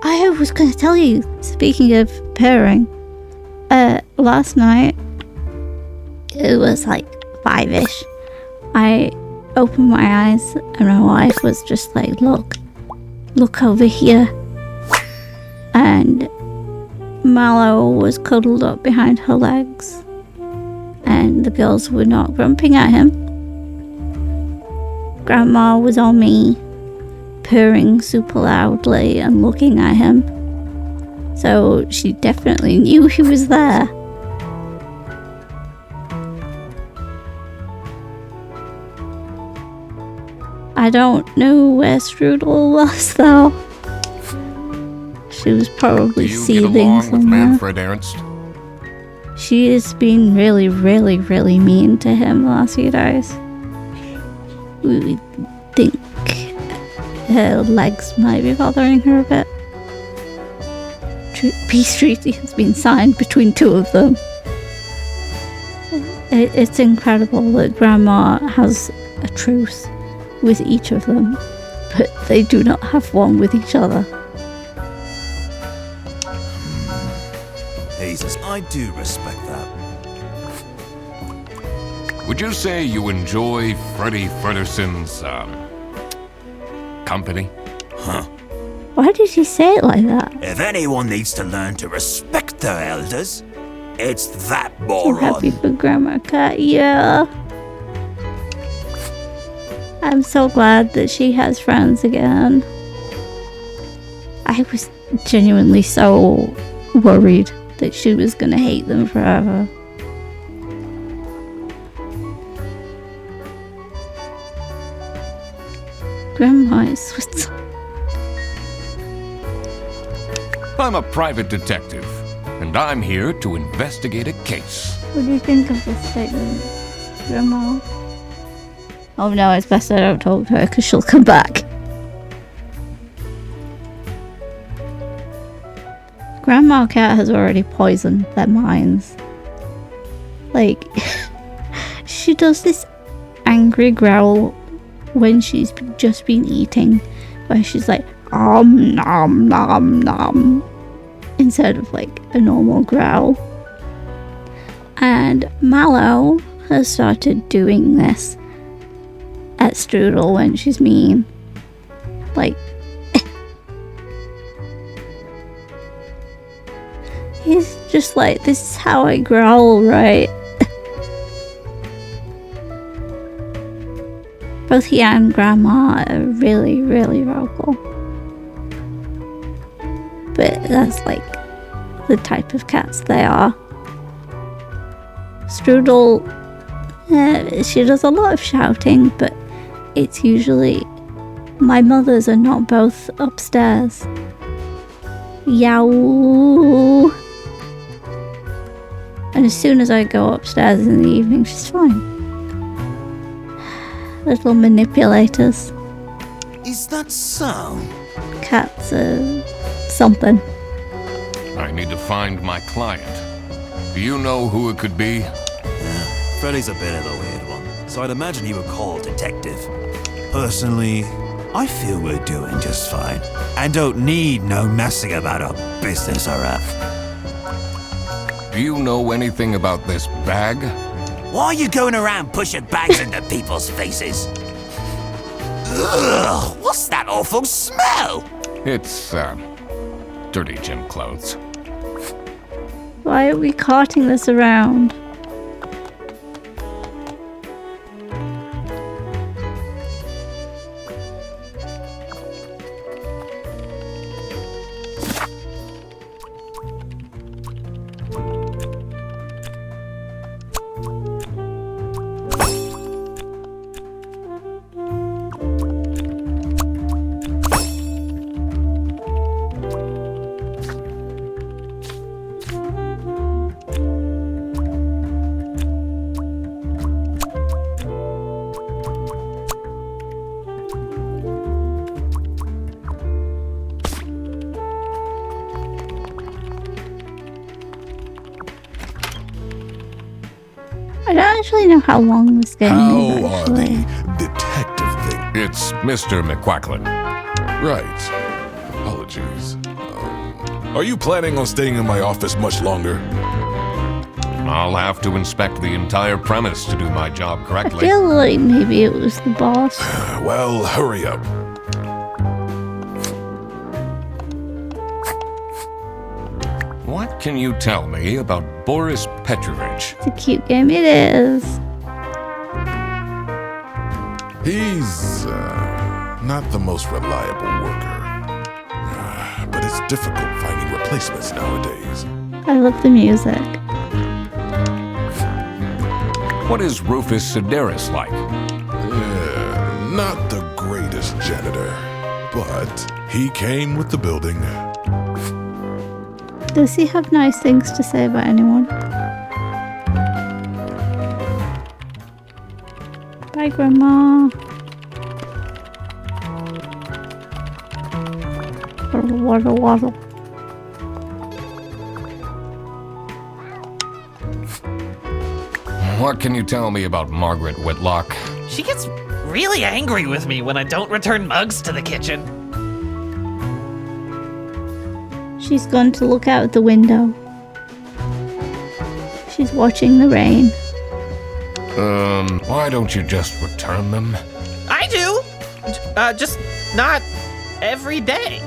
I was going to tell you, speaking of purring, last night, it was like 5-ish. I opened my eyes and my wife was just like, look over here. And Mallow was cuddled up behind her legs. And the girls were not grumping at him. Grandma was on me, purring super loudly and looking at him. So she definitely knew he was there. I don't know where Strudel was, though. She was probably Do you get seething along with somewhere. Manfred Ernst? She has been really, really, really mean to him the last few days. We think her legs might be bothering her a bit. Peace treaty has been signed between two of them. It's incredible that Grandma has a truce with each of them, but they do not have one with each other. Jesus, I do respect that. Would you say you enjoy Freddie Frederson's, company? Huh. Why did you say it like that? If anyone needs to learn to respect their elders, it's that I'm moron. happy for Grandma Cat, yeah. I'm so glad that she has friends again. I was genuinely so worried that she was gonna hate them forever. Grandma is Switzerland. I'm a private detective, and I'm here to investigate a case. What do you think of this statement, Grandma? Oh no, it's best I don't talk to her because she'll come back. Grandma Cat has already poisoned their minds. Like, she does this angry growl when she's just been eating, where she's like, nom nom nom, instead of like a normal growl. And Mallow has started doing this at Strudel when she's mean. Like, he's just like, this is how I growl, right? Both he and Grandma are really, really vocal. But that's like the type of cats they are. Strudel, she does a lot of shouting, but it's usually my mothers are not both upstairs. Yow. And as soon as I go upstairs in the evening, she's fine. Little manipulators. Is that so? Cats are something. I need to find my client. Do you know who it could be? Yeah, Freddy's a bit of a weird one, so I'd imagine he would call a detective. Personally, I feel we're doing just fine, and don't need no messing about our business or Do you know anything about this bag? Why are you going around pushing bags into people's faces? Ugh, what's that awful smell? It's, dirty gym clothes. Why are we carting this around? I don't actually know how long this game is, How are actually. the detective thing? It's Mr. McQuacklin. Right. Apologies. Are you planning on staying in my office much longer? I'll have to inspect the entire premise to do my job I correctly. feel like maybe it was the boss. Well, hurry up. What can you tell me about Boris Petrovich? It's a cute game, it is. He's not the most reliable worker. But it's difficult finding replacements nowadays. I love the music. What is Rufus Sedaris like? Not the greatest janitor, but he came with the building. Does he have nice things to say about anyone? Bye, Grandma. Waddle, waddle. What can you tell me about Margaret Whitlock? She gets really angry with me when I don't return mugs to the kitchen. She's gone to look out the window. She's watching the rain. Why don't you just return them? I do! Just not every day.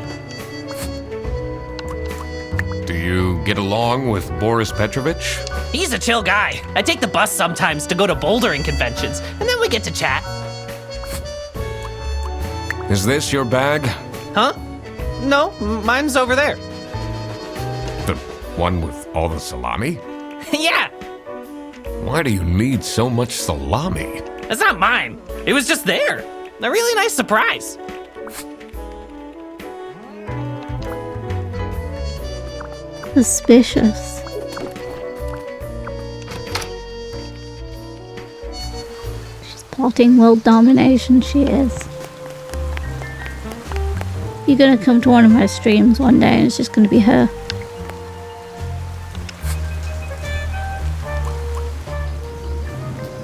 Do you get along with Boris Petrovich? He's a chill guy. I take the bus sometimes to go to bouldering conventions, and then we get to chat. Is this your bag? Huh? No, mine's over there. The one with all the salami? Yeah, Why do you need so much salami? that's not mine. It was just there. A really nice surprise. Suspicious. She's plotting world domination, she is. You're gonna come to one of my streams one day and it's just gonna be her.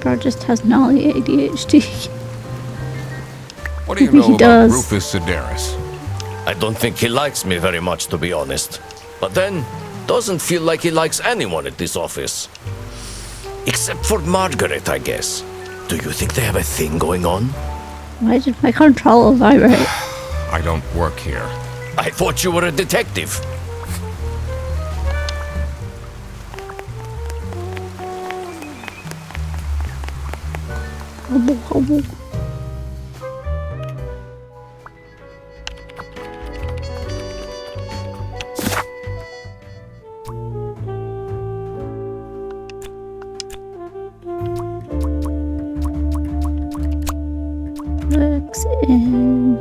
Bro just has gnarly ADHD. What do you Maybe know he about does. Rufus Sedaris? I don't think he likes me very much, to be honest. But then, doesn't feel like he likes anyone at this office. Except for Margaret, I guess. Do you think they have a thing going on? Why did my controller vibrate? I don't work here. I thought you were a detective. Hobble, hobble. Looks in.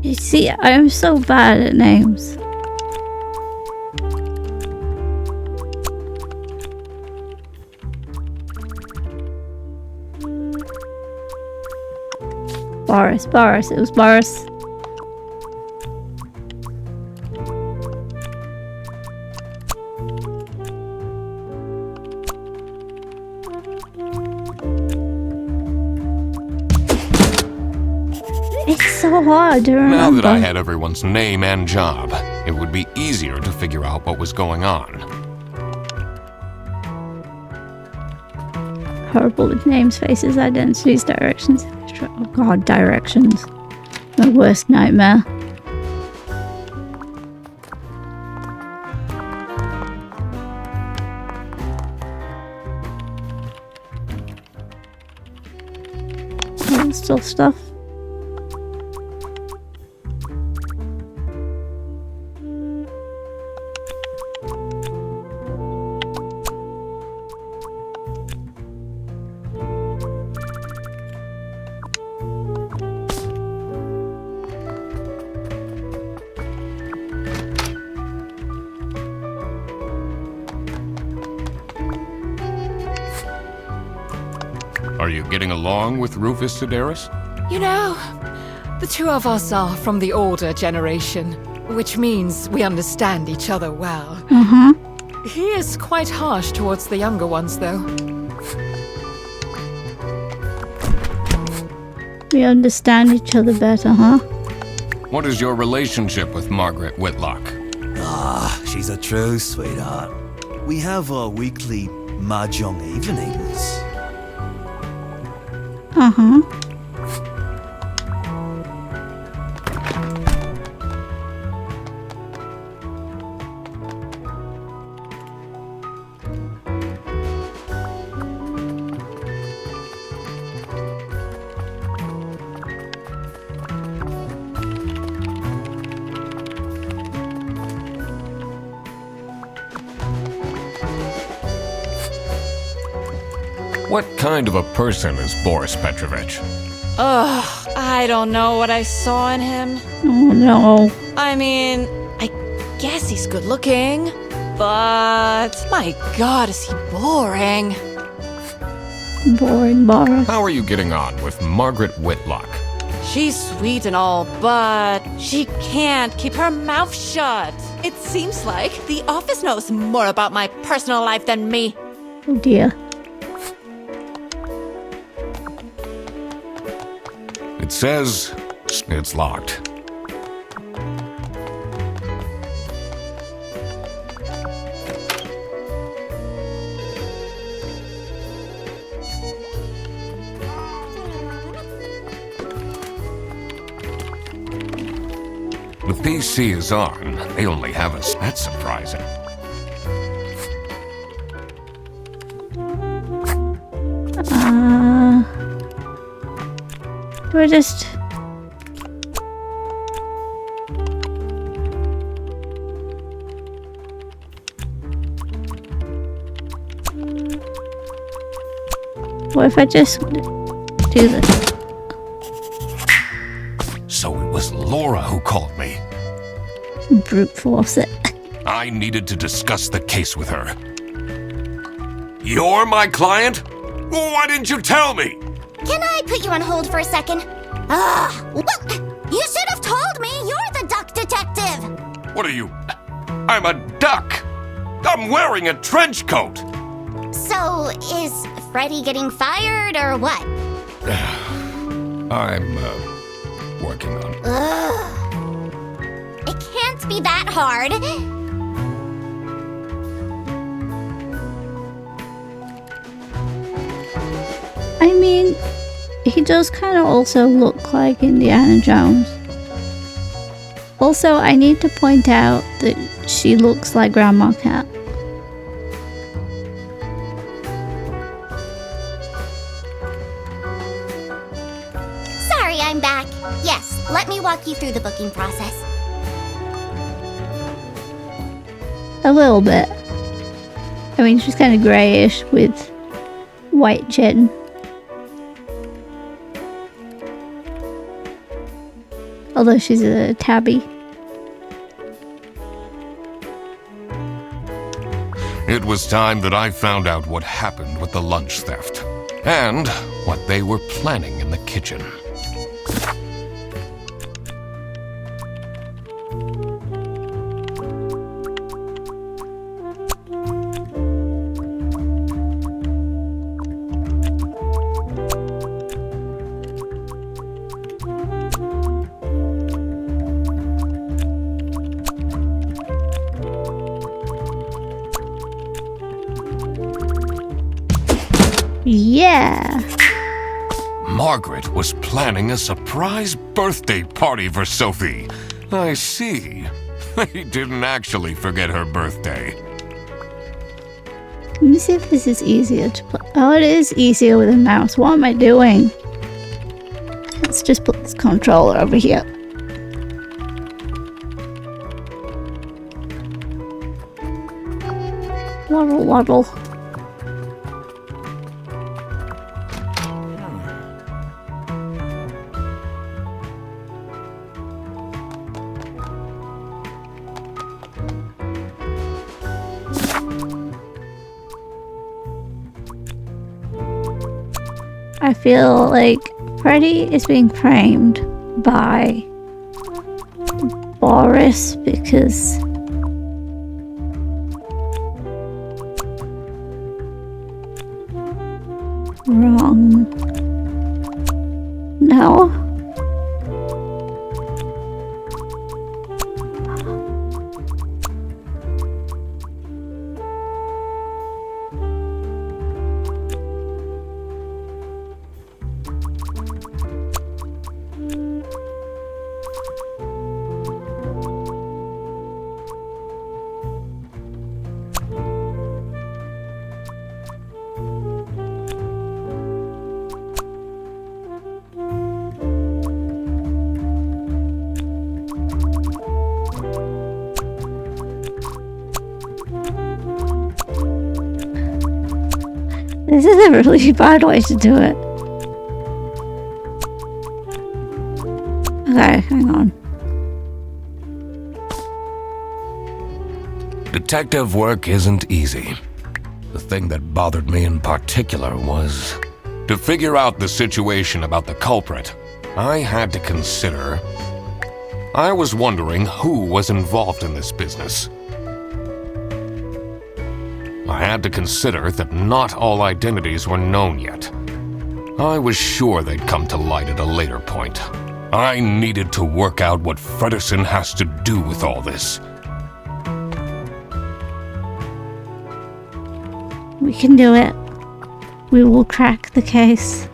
You see, I'm so bad at names. Boris, it was Boris. It's so hard to remember. Now that I had everyone's name and job, it would be easier to figure out what was going on. Horrible with names, faces, identities, directions. Oh god, directions. My worst nightmare. Oh, still stuff. Are you getting along with Rufus Sedaris? You know, the two of us are from the older generation, which means we understand each other well. He is quite harsh towards the younger ones, though. We understand each other better, huh? What is your relationship with Margaret Whitlock? Ah, she's a true sweetheart. We have our weekly mahjong evenings. Uh-huh. What kind of a person is Boris Petrovich? Ugh, I don't know what I saw in him. Oh no. I mean, I guess he's good looking, but my god, is he boring. Boring Boris. How are you getting on with Margaret Whitlock? She's sweet and all, but she can't keep her mouth shut. It seems like the office knows more about my personal life than me. Oh dear. It says it's locked. The PC is on. They only have us. That's surprising. Do I just... What if I just do this? So it was Laura who called me. Brute force it. I needed to discuss the case with her. You're my client? Why didn't you tell me? Can I put you on hold for a second? Well, you should have told me. You're the duck detective. What are you? I'm a duck. I'm wearing a trench coat. So, is Freddy getting fired or what? I'm, working on it. It can't be that hard. I mean, he does kind of also look like Indiana Jones. Also, I need to point out that she looks like Grandma Cat. Sorry, I'm back. Yes, let me walk you through the booking process. A little bit. I mean, she's kind of grayish with white chin. Although she's a tabby. It was time that I found out what happened with the lunch theft. And what they were planning in the kitchen. Yeah! Margaret was planning a surprise birthday party for Sophie. I see. They didn't actually forget her birthday. Let me see if this is easier to play. Oh, it is easier with a mouse. What am I doing? Let's just put this controller over here. Waddle, waddle. I feel like Freddy is being framed by Boris because wrong. No. This is a really bad way to do it. Okay, hang on. Detective work isn't easy. The thing that bothered me in particular was to figure out the situation about the culprit. I had to consider. I was wondering who was involved in this business. I had to consider that not all identities were known yet. I was sure they'd come to light at a later point. I needed to work out what Fredersen has to do with all this. We can do it. We will crack the case.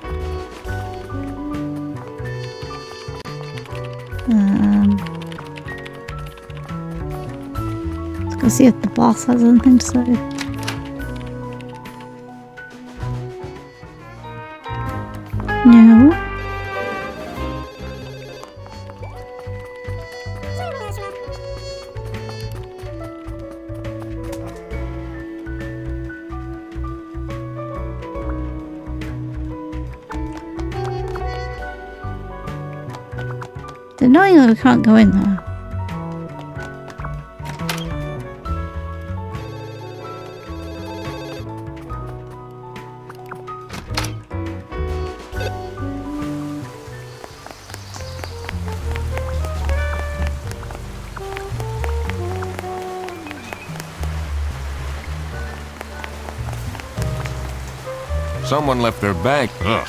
Let's go see if the boss has anything to say. No. It's annoying that we can't go in there. Someone left their bag. Ugh.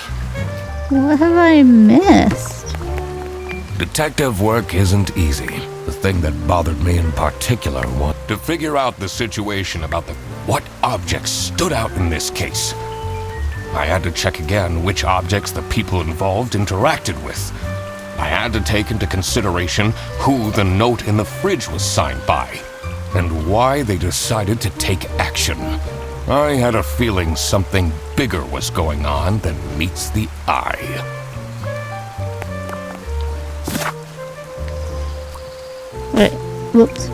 What have I missed? Detective work isn't easy. The thing that bothered me in particular was to figure out the situation about what objects stood out in this case. I had to check again which objects the people involved interacted with. I had to take into consideration who the note in the fridge was signed by, and why they decided to take action. I had a feeling something bigger was going on than meets the eye. Wait, whoops.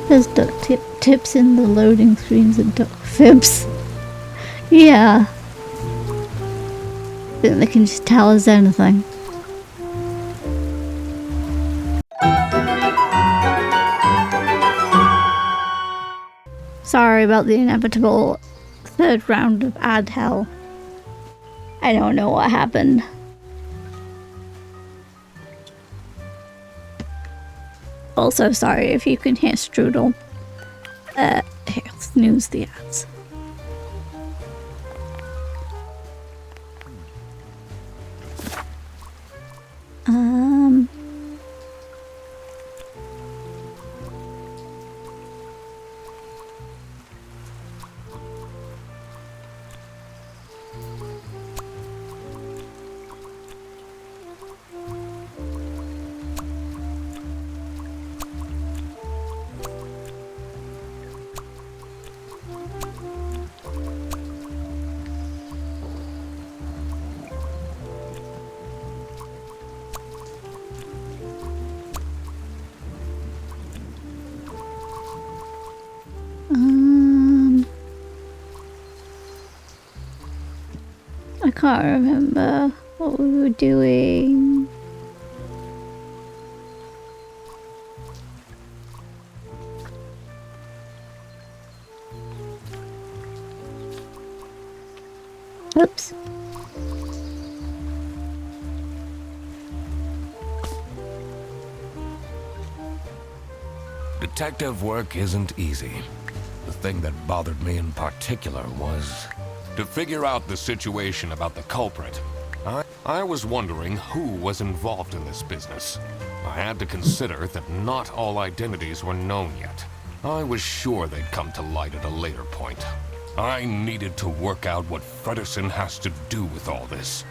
There's duct tips in the loading screens and duct fibs. Yeah. I think they can just tell us anything. Sorry about the inevitable third round of ad hell. I don't know what happened. Also, sorry if you can hear Strudel. Here, snooze the ads. I can't remember what we were doing. Oops. Detective work isn't easy. The thing that bothered me in particular was To figure out the situation about the culprit, I was wondering who was involved in this business. I had to consider that not all identities were known yet. I was sure they'd come to light at a later point. I needed to work out what Fredersen has to do with all this.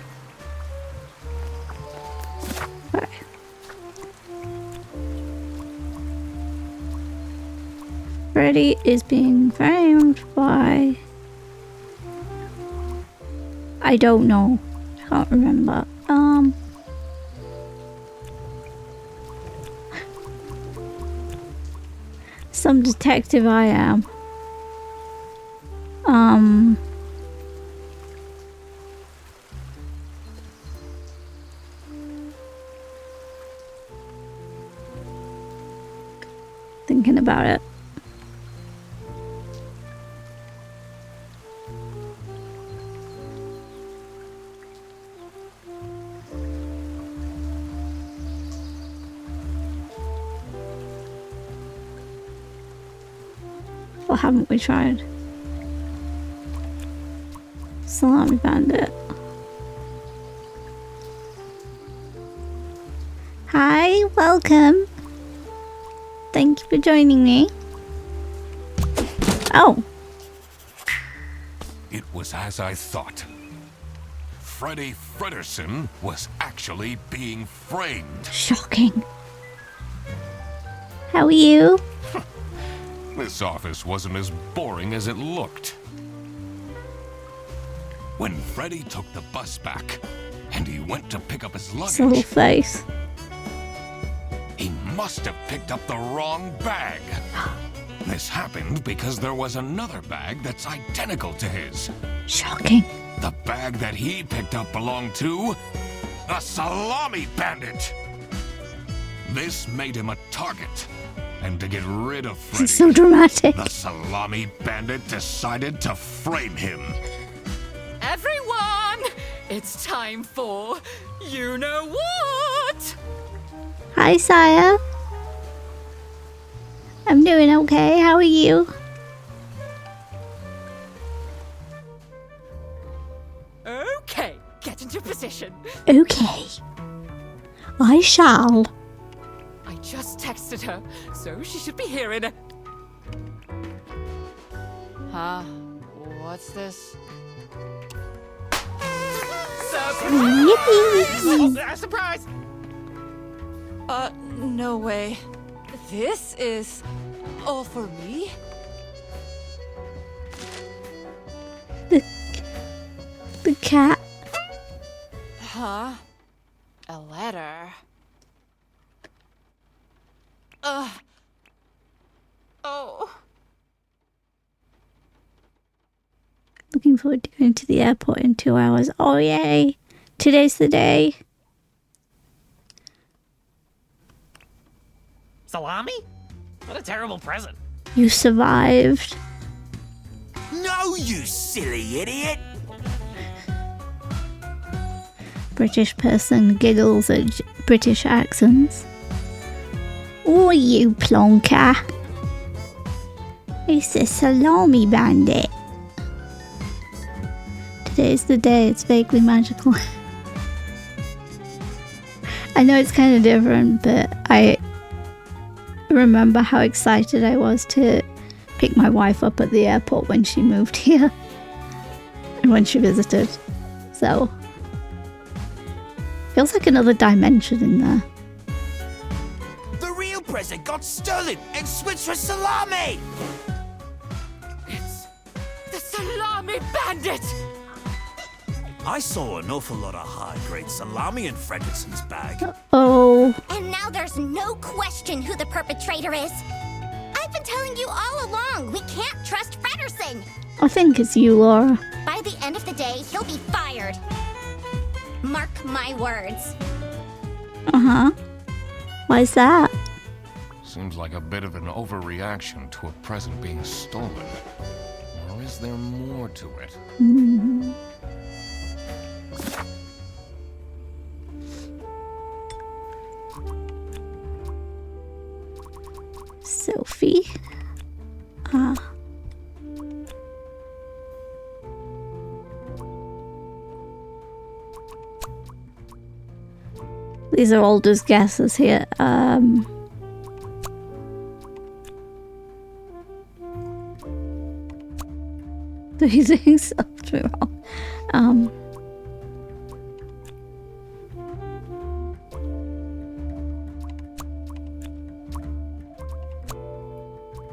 Freddy is being framed by... I don't know. I can't remember. Some detective I am. Thinking about it. Or haven't we tried? Salami Bandit. Hi, welcome. Thank you for joining me. Oh. It was as I thought. Freddy Fredersen was actually being framed. Shocking. How are you? This office wasn't as boring as it looked. When Freddy took the bus back, and he went to pick up his His little luggage, face. he must have picked up the wrong bag. This happened because there was another bag that's identical to his. Shocking. The bag that he picked up belonged to a salami bandit. This made him a target. And to get rid of Freddy, It's so dramatic. the salami bandit decided to frame him. Everyone, it's time for you know what? Hi, Saya. I'm doing okay. How are you? Okay, get into position. Okay. I shall. I just texted her, so she should be here in a... Huh? What's this? Yippee. Surprise! No way. This is all for me? The cat. Huh? A letter? Oh. Looking forward to going to the airport in 2 hours. Oh, yay. Today's the day. Salami? What a terrible present. You survived. No, you silly idiot! British person giggles at British accents. Oh, you plonker. It's a salami bandit. Today's the day. It's vaguely magical. I know it's kind of different, but I remember how excited I was to pick my wife up at the airport when she moved here and when she visited. So, feels like another dimension in there. The real present got stolen and switched for salami! It's the salami bandit! I saw an awful lot of high-grade salami in Fredersen's bag. Oh, And now there's no question who the perpetrator is. I've been telling you all along, we can't trust Fredersen. I think it's you, Laura. By the end of the day, he'll be fired. Mark my words. Uh-huh. Why's that? Seems like a bit of an overreaction to a present being stolen. Or is there more to it? Sophie. These are all just guesses here. These things something wrong.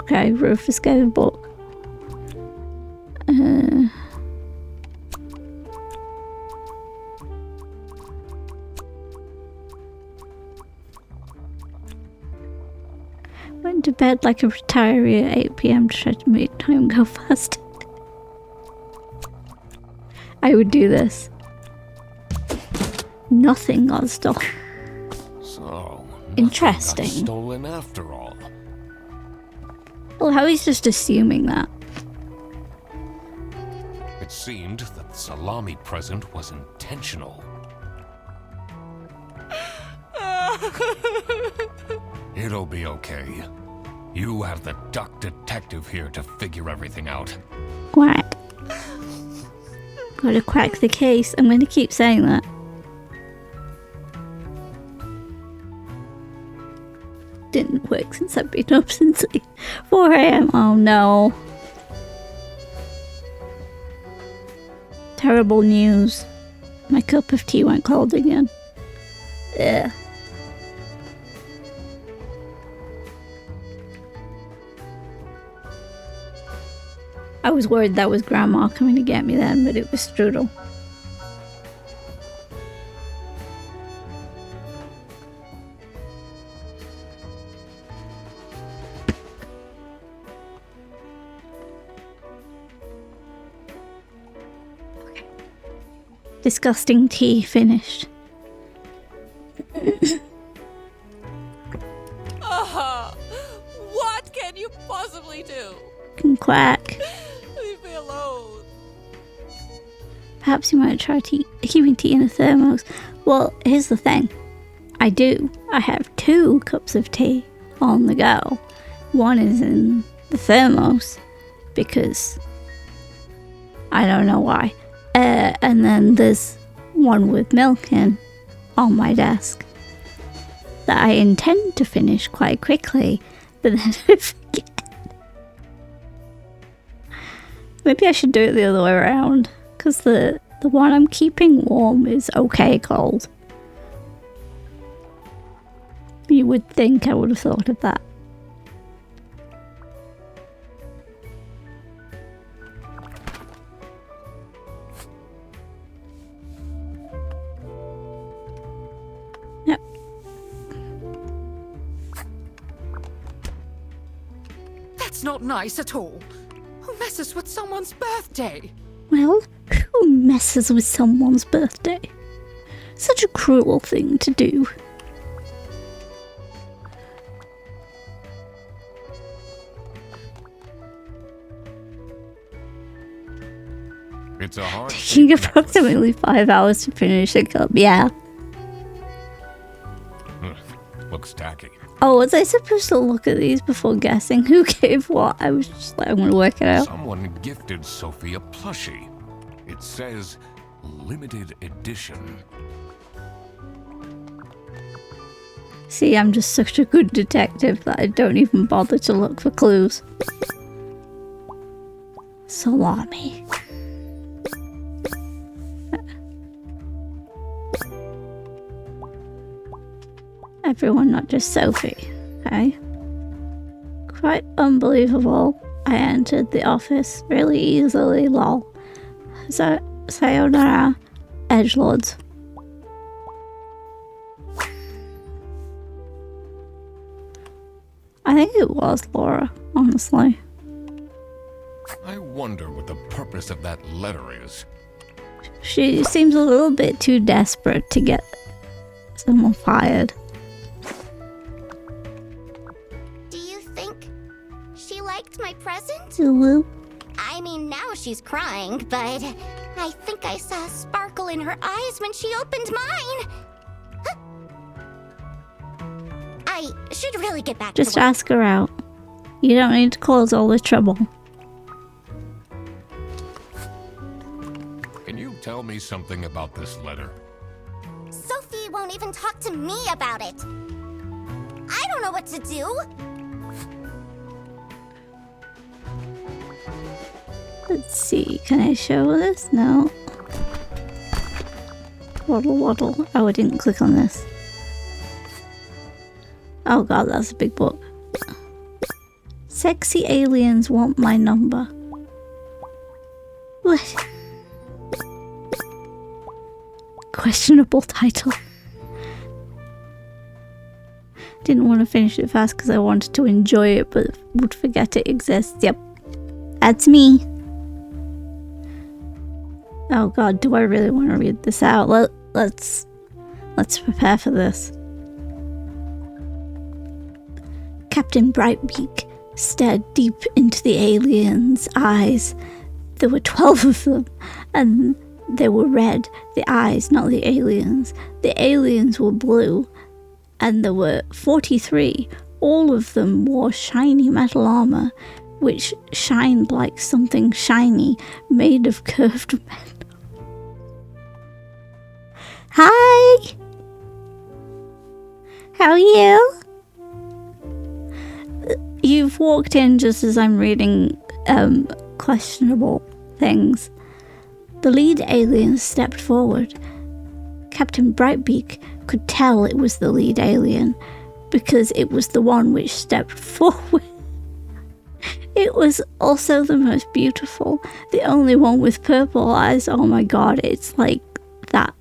Okay, Rufus gave a book. Went to bed like a retiree at 8 PM to try to make time go faster. I would do this. Nothing got stolen. So, Interesting. nothing got stolen after all. Well, how he's just assuming that. It seemed that the salami present was intentional. It'll be okay. You have the duck detective here to figure everything out. Quack. Gotta crack the case. I'm gonna keep saying that. Didn't work since I've been up since 4 AM. Oh no. Terrible news. My cup of tea went cold again. Ugh. I was worried that was Grandma coming to get me then, but it was Strudel. Okay. Disgusting tea finished. What can you possibly do? Can quack. Leave me alone. Perhaps you might try keeping tea in a thermos. Well, here's the thing. I do. I have 2 cups of tea on the go. One is in the thermos because I don't know why. And then there's one with milk in on my desk that I intend to finish quite quickly, but then I forget. Maybe I should do it the other way around, because the one I'm keeping warm is okay cold. You would think I would have thought of that. Yep. That's not nice at all. Who messes with someone's birthday? Well, who messes with someone's birthday? Such a cruel thing to do. It's a hard Taking approximately 5 hours to finish a cup, yeah. Looks tacky. Oh, was I supposed to look at these before guessing who gave what? I was just like, I'm gonna work it out. Someone gifted Sophie a plushie. It says limited edition. See, I'm just such a good detective that I don't even bother to look for clues. Salami. Everyone, not just Sophie. Okay. Quite unbelievable. I entered the office really easily, lol. Sayonara, edgelords. I think it was Laura, honestly. I wonder what the purpose of that letter is. She seems a little bit too desperate to get someone fired. Do you think she liked my present? Hello? I mean, now she's crying, but I think I saw a sparkle in her eyes when she opened mine. Huh. I should really get back Just to work. ask her out. You don't need to cause all the trouble. Can you tell me something about this letter? Sophie won't won't even talk to me about it. I don't know what to do. Let's see, can I show this? No. Waddle waddle. Oh, I didn't click on this. Oh god, that's a big book. Sexy aliens want my number. What? Questionable title. Didn't want to finish it fast because I wanted to enjoy it, but would forget it exists. Yep. That's me. Oh god, do I really want to read this out? Let's prepare for this. Captain Brightbeak stared deep into the alien's eyes. There were 12 of them, and they were red. The eyes, not the aliens. The aliens were blue, and there were 43. All of them wore shiny metal armor, which shined like something shiny made of curved metal. Hi! How are you? You've walked in just as I'm reading questionable things. The lead alien stepped forward. Captain Brightbeak could tell it was the lead alien because it was the one which stepped forward. It was also the most beautiful, the only one with purple eyes. Oh my god, it's like that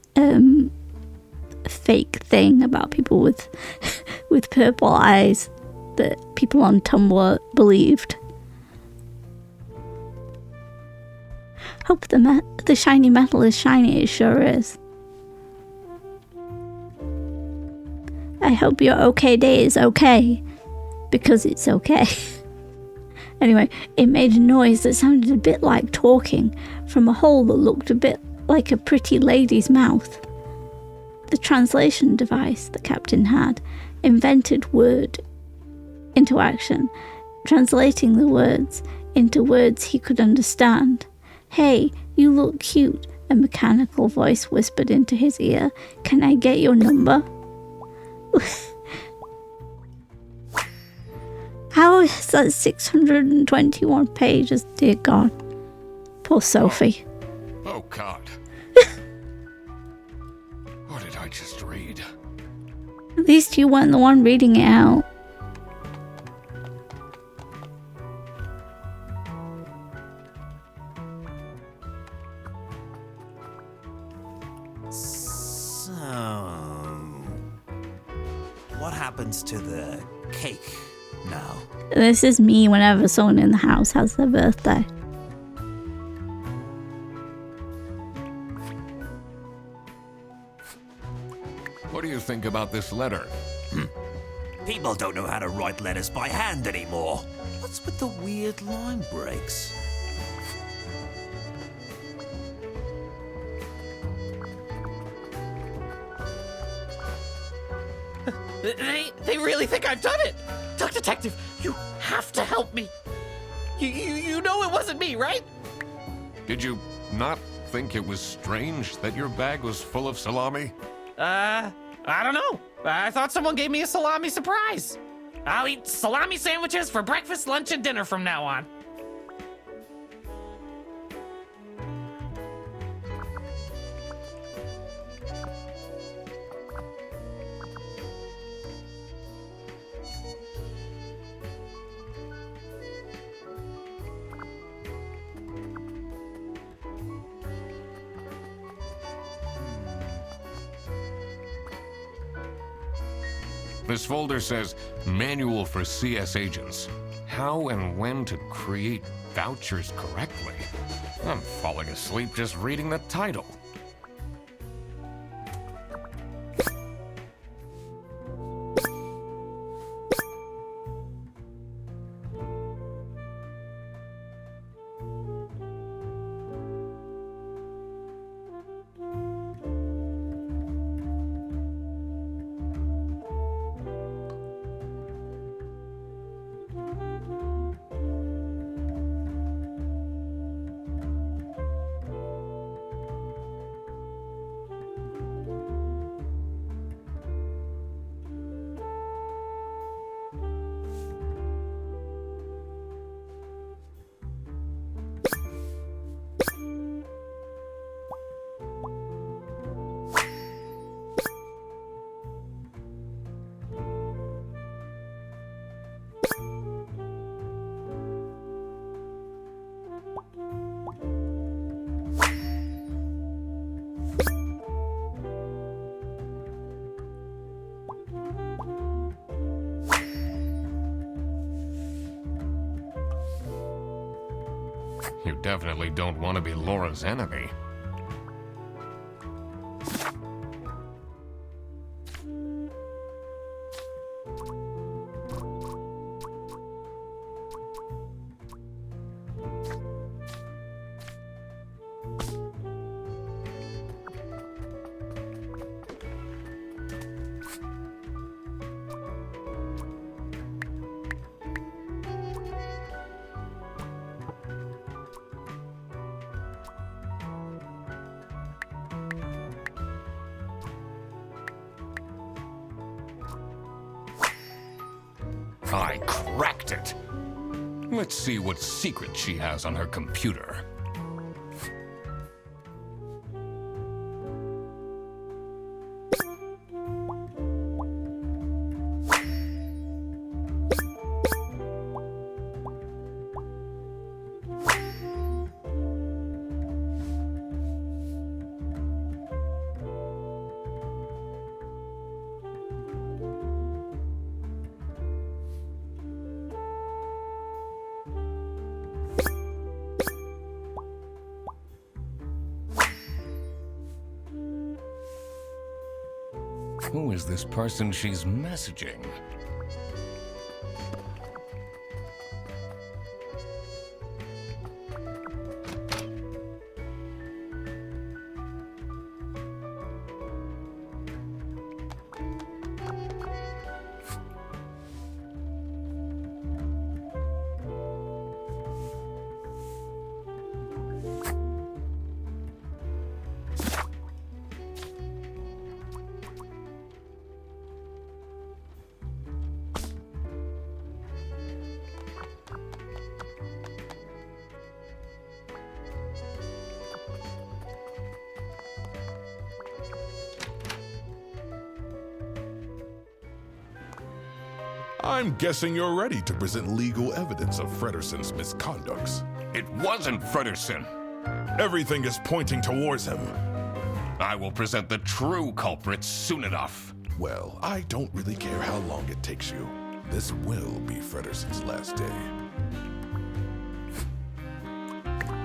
fake thing about people with with purple eyes that people on Tumblr believed. Hope the shiny metal is shiny. It sure is. I hope your okay day is okay, because it's okay. Anyway, it made a noise that sounded a bit like talking from a hole that looked a bit like a pretty lady's mouth. The translation device the captain had invented word into action, translating the words into words he could understand. Hey, you look cute, a mechanical voice whispered into his ear. Can I get your number? How is that 621 pages? Dear God. Poor Sophie. Oh God. What did I just read? At least you weren't the one reading it out. So, what happens to the cake now? This is me whenever someone in the house has their birthday. What do you think about this letter? People don't know how to write letters by hand anymore. What's with the weird line breaks? They really think I've done it! Duck Detective, you have to help me! You know it wasn't me, right? Did you not think it was strange that your bag was full of salami? I don't know. I thought someone gave me a salami surprise. I'll eat salami sandwiches for breakfast, lunch, and dinner from now on. This folder says Manual for CS Agents. How and when to create vouchers correctly. I'm falling asleep just reading the title. You definitely don't want to be Laura's enemy. I cracked it! Let's see what secret she has on her computer. Who is this person she's messaging? I'm guessing you're ready to present legal evidence of Frederson's misconducts. It wasn't Frederson. Everything is pointing towards him. I will present the true culprits soon enough. Well, I don't really care how long it takes you. This will be Frederson's last day.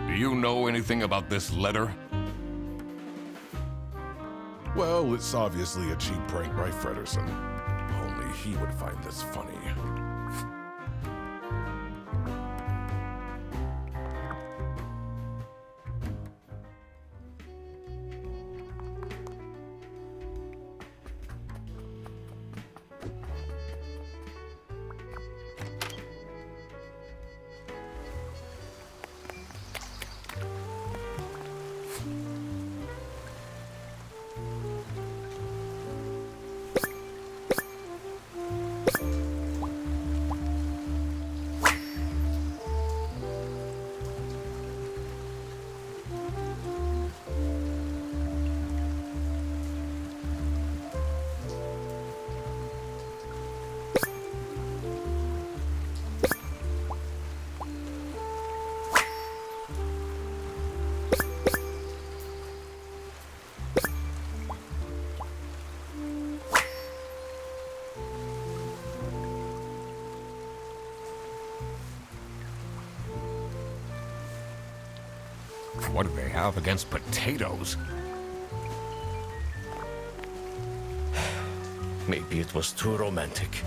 Do you know anything about this letter? Well, it's obviously a cheap prank by Frederson. Only he would find this funny. What do they have against potatoes? Maybe it was too romantic.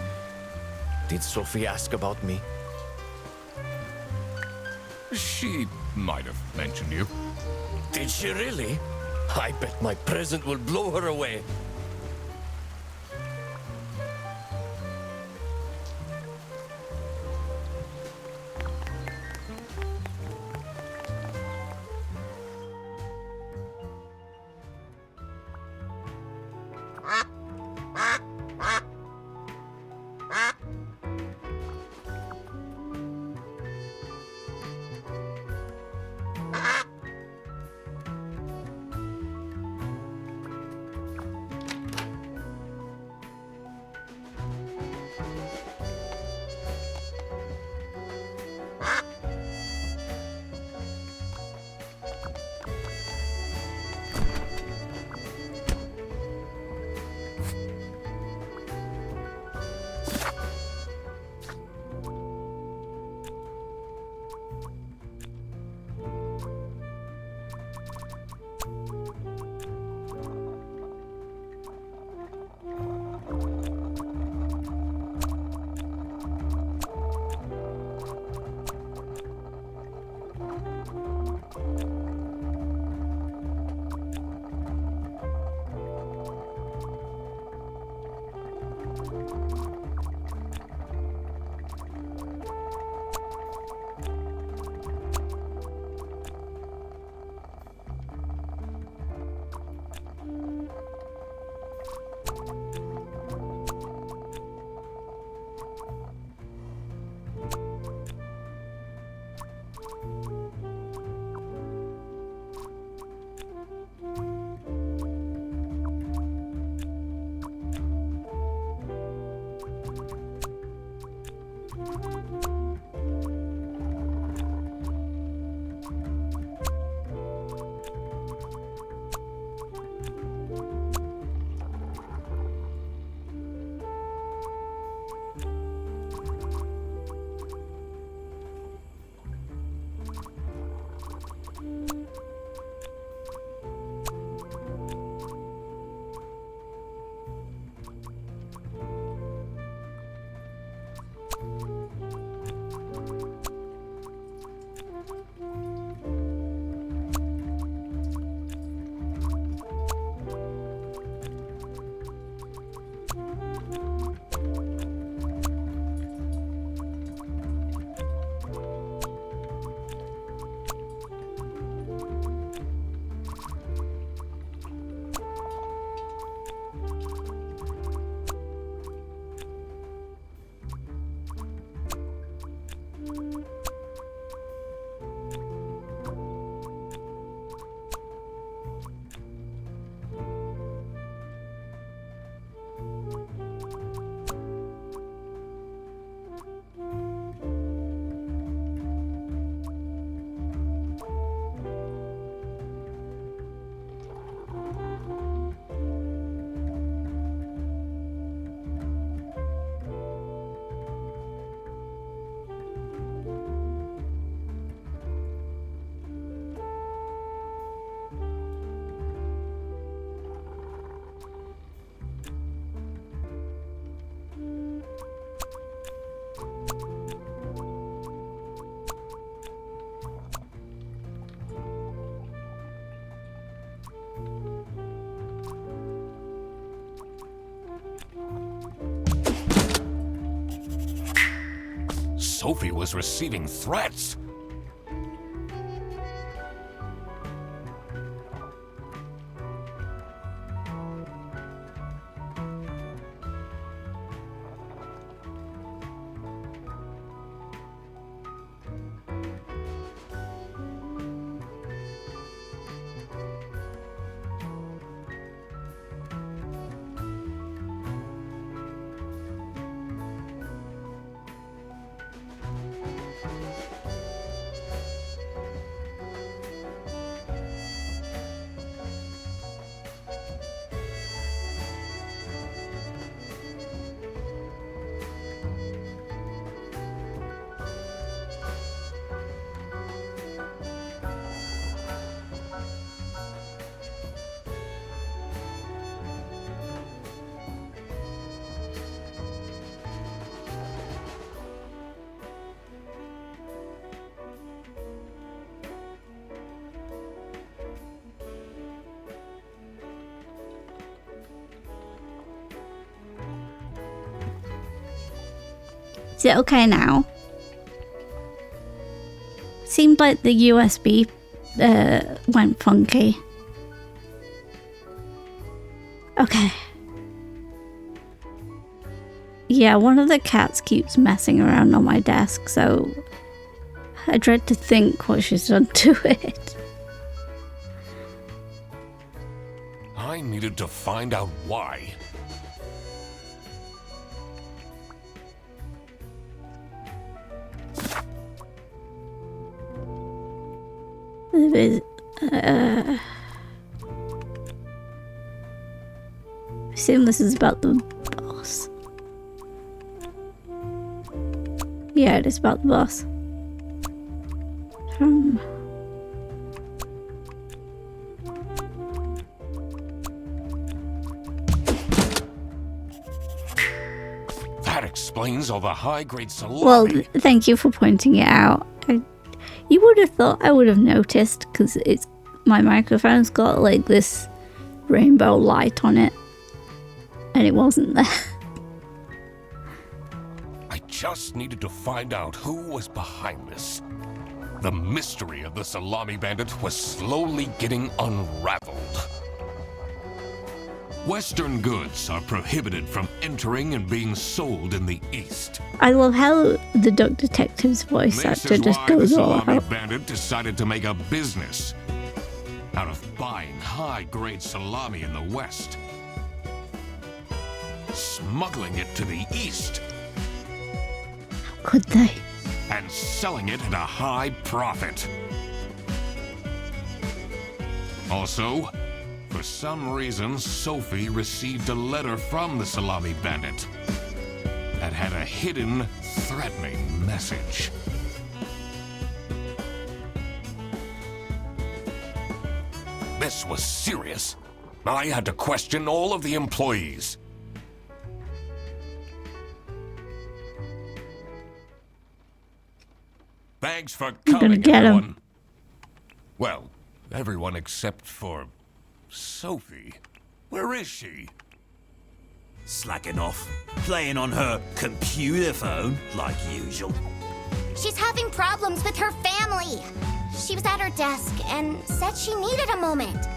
Did Sophie ask about me? She might have mentioned you. Did she really? I bet my present will blow her away. Sophie was receiving threats. Is it okay now? Seemed like the USB went funky. Okay. Yeah, one of the cats keeps messing around on my desk, so I dread to think what she's done to it. I needed to find out why. I assume this is about the boss. Yeah, it is about the boss. That explains all the high-grade salami. Well, thank you for pointing it out. You would have thought I would have noticed, because my microphone's got like this rainbow light on it, and it wasn't there. I just needed to find out who was behind this. The mystery of the salami bandit was slowly getting unraveled. Western goods are prohibited from entering and being sold in the East. I love how the Duck Detective's voice actor just goes all out. The salami bandit decided to make a business out of buying high-grade salami in the West, smuggling it to the East, Could they? and selling it at a high profit. Also, for some reason, Sophie received a letter from the salami bandit that had a hidden, threatening message. This was serious. I had to question all of the employees. Thanks for gonna coming, get 'em. everyone. Well, everyone except for Sophie. Where is she? Slacking off. Playing on her computer phone, like usual. She's having problems with her family. She was at her desk and said she needed a moment.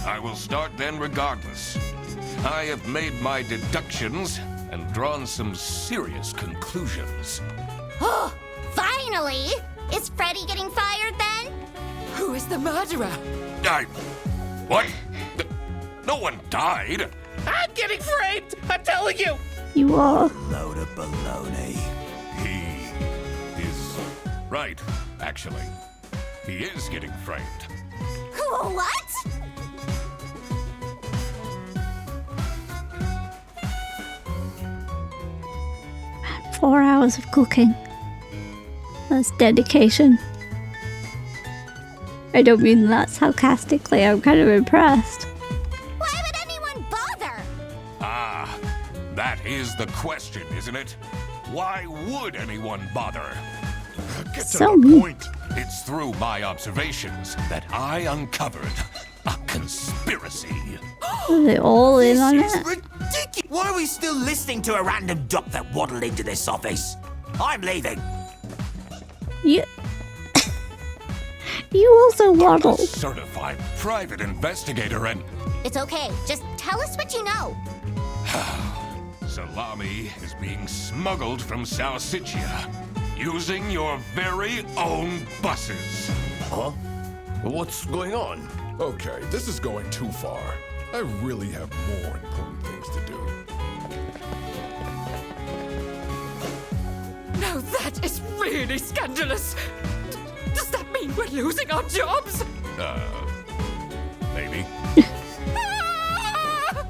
I will start then regardless. I have made my deductions and drawn some serious conclusions. Oh, finally! Is Freddy getting fired then? Who is the murderer? What? No one died. I'm getting framed! I'm telling you! You are. Load of baloney. He is right, actually. He is getting framed. What? 4 hours of cooking. That's dedication. I don't mean that sarcastically, I'm kind of impressed. Why would anyone bother? Ah, that is the question, isn't it? Why would anyone bother? Get to So the mean. point. It's through my observations that I uncovered a conspiracy. Are they all in on This is it? ridiculous. Why are we still listening to a random duck that waddled into this office? I'm leaving. You... you also A waddled. certified private investigator and It's okay. Just tell us what you know. salami is being smuggled from Salsiccia using your very own buses. Huh? What's going on? Okay, this is going too far. I really have more important things to do. Now that is really scandalous. Does that mean we're losing our jobs? Maybe. Ah!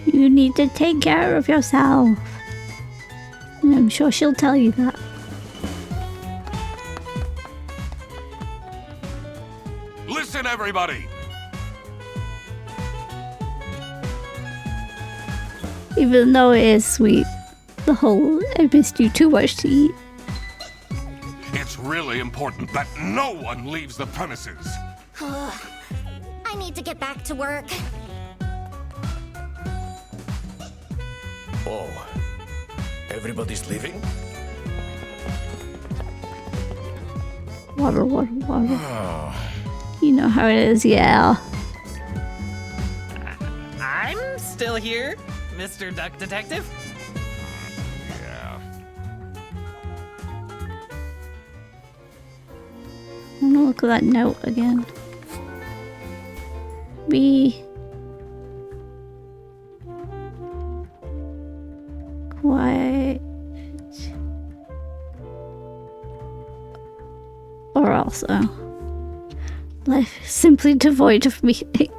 You need to take care of yourself. And I'm sure she'll tell you that. Listen, everybody! Even though it is sweet. The whole I missed you too much to eat. It's really important that no one leaves the premises. I need to get back to work. Oh, everybody's leaving? Water, water, water. You know how it is, yeah. I'm still here, Mr. Duck Detective. Yeah. I'm gonna look at that note again. Be quiet, or also life is simply devoid of meaning.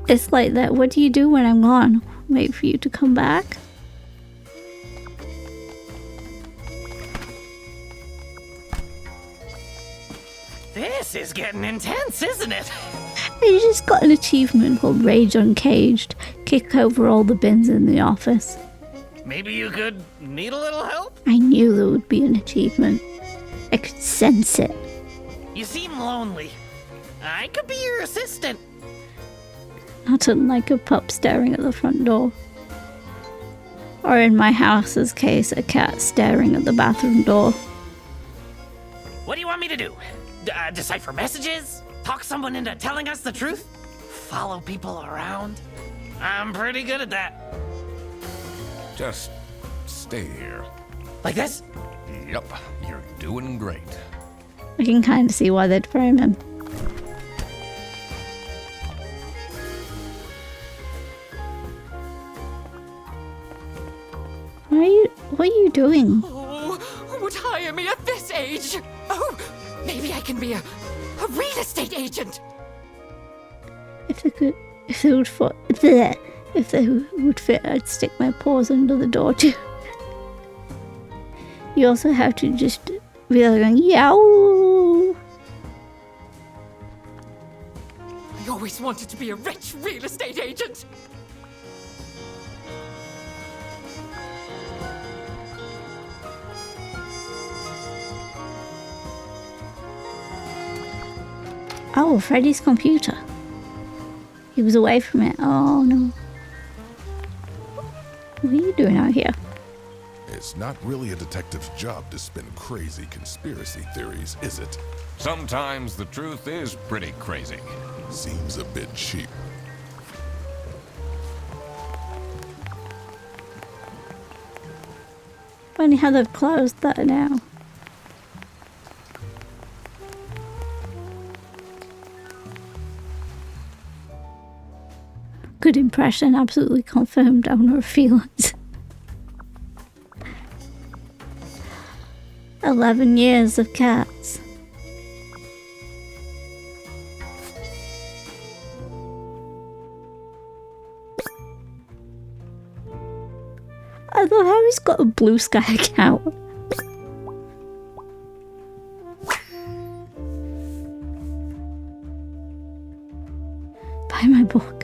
It's like that. What do you do when I'm gone? Wait for you to come back? This is getting intense, isn't it? I just got an achievement called Rage Uncaged. Kick over all the bins in the office. Maybe you could need a little help? I knew there would be an achievement. I could sense it. You seem lonely. I could be your assistant. Not unlike a pup staring at the front door. Or in my house's case, a cat staring at the bathroom door. What do you want me to do? Decipher messages? Talk someone into telling us the truth? Follow people around? I'm pretty good at that. Just stay here. Like this? Yup, you're doing great. I can kind of see why they'd frame him. What are you doing? Oh, who would hire me at this age? Oh, maybe I can be a real estate agent. If they would fit, I'd stick my paws under the door too. You also have to just be like going, yow. I always wanted to be a rich real estate agent. Oh, Freddy's computer. He was away from it. Oh no. What are you doing out here? It's not really a detective's job to spin crazy conspiracy theories, is it? Sometimes the truth is pretty crazy. Seems a bit cheap. Funny how they've closed that now. Good impression, absolutely confirmed owner of feelings. 11 years of cats. I love how he's got a Blue Sky account. Buy my book.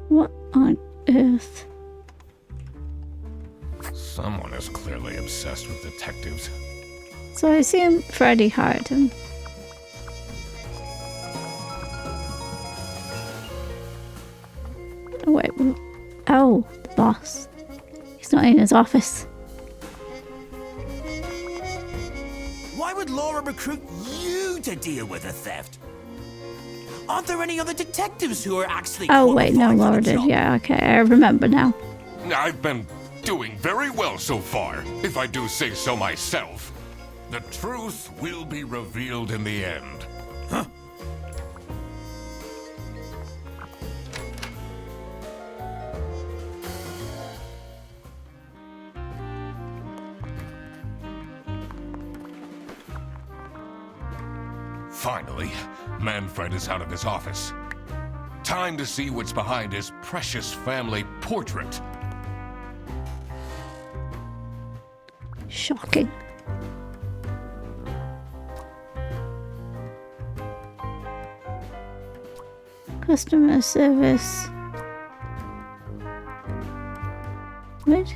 What on earth? Someone is clearly obsessed with detectives. So I assume Freddy hired him. Oh wait, oh, the boss. He's not in his office. Why would Laura recruit you to deal with a theft? Aren't there any other detectives who are actually Oh wait, no, qualified for Laura the did. job? Yeah, okay, I remember now. I've been doing very well so far, if I do say so myself. The truth will be revealed in the end. Huh? Finally, Manfred is out of his office. Time to see what's behind his precious family portrait. Shocking. Customer service. What?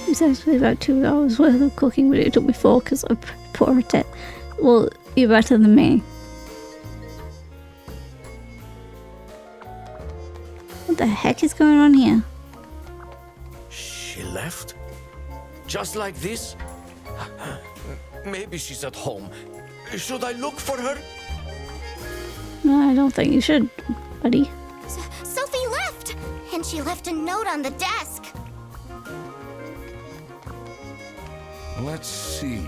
It was actually about 2 hours worth of cooking, but it took me 4 because I poured it. Well, you're better than me. What the heck is going on here? She left? Just like this? Maybe she's at home. Should I look for her? No, I don't think you should, buddy. Sophie left! And she left a note on the desk. Let's see.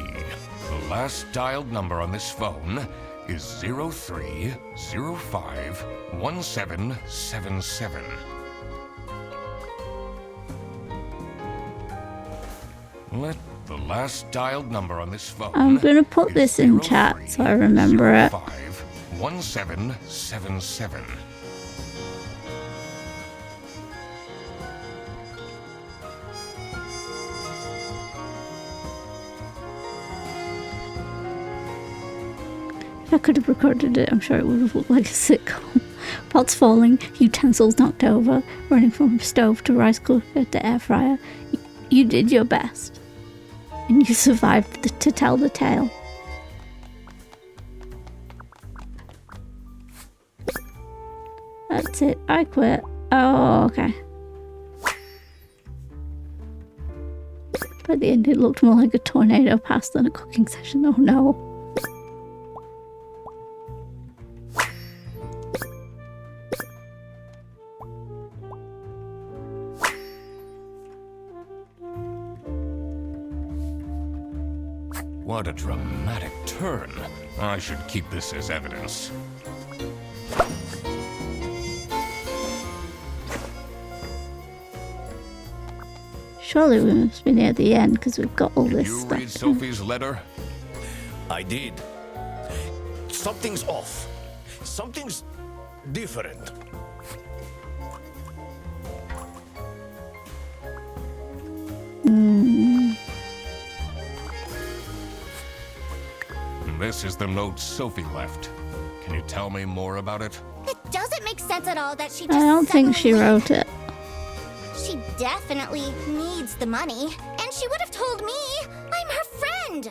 The last dialed number on this phone is 03051777. Let the last dialed number on this phone. I'm gonna put this in chat so I remember it. 1777. If I could have recorded it, I'm sure it would have looked like a sitcom. Pots falling, utensils knocked over, running from stove to rice cooker to air fryer. You did your best. And you survived to tell the tale. That's it. I quit. Oh, okay. By the end, it looked more like a tornado pass than a cooking session. Oh no. What a dramatic turn. I should keep this as evidence. Surely we must be near the end because we've got all Did this you stuff. read Sophie's letter? I did. Something's off. Something's different. This is the note Sophie left. Can you tell me more about it? It doesn't make sense at all that she just I don't think she suddenly- wrote it. She definitely needs the money. And she would have told me. I'm her friend.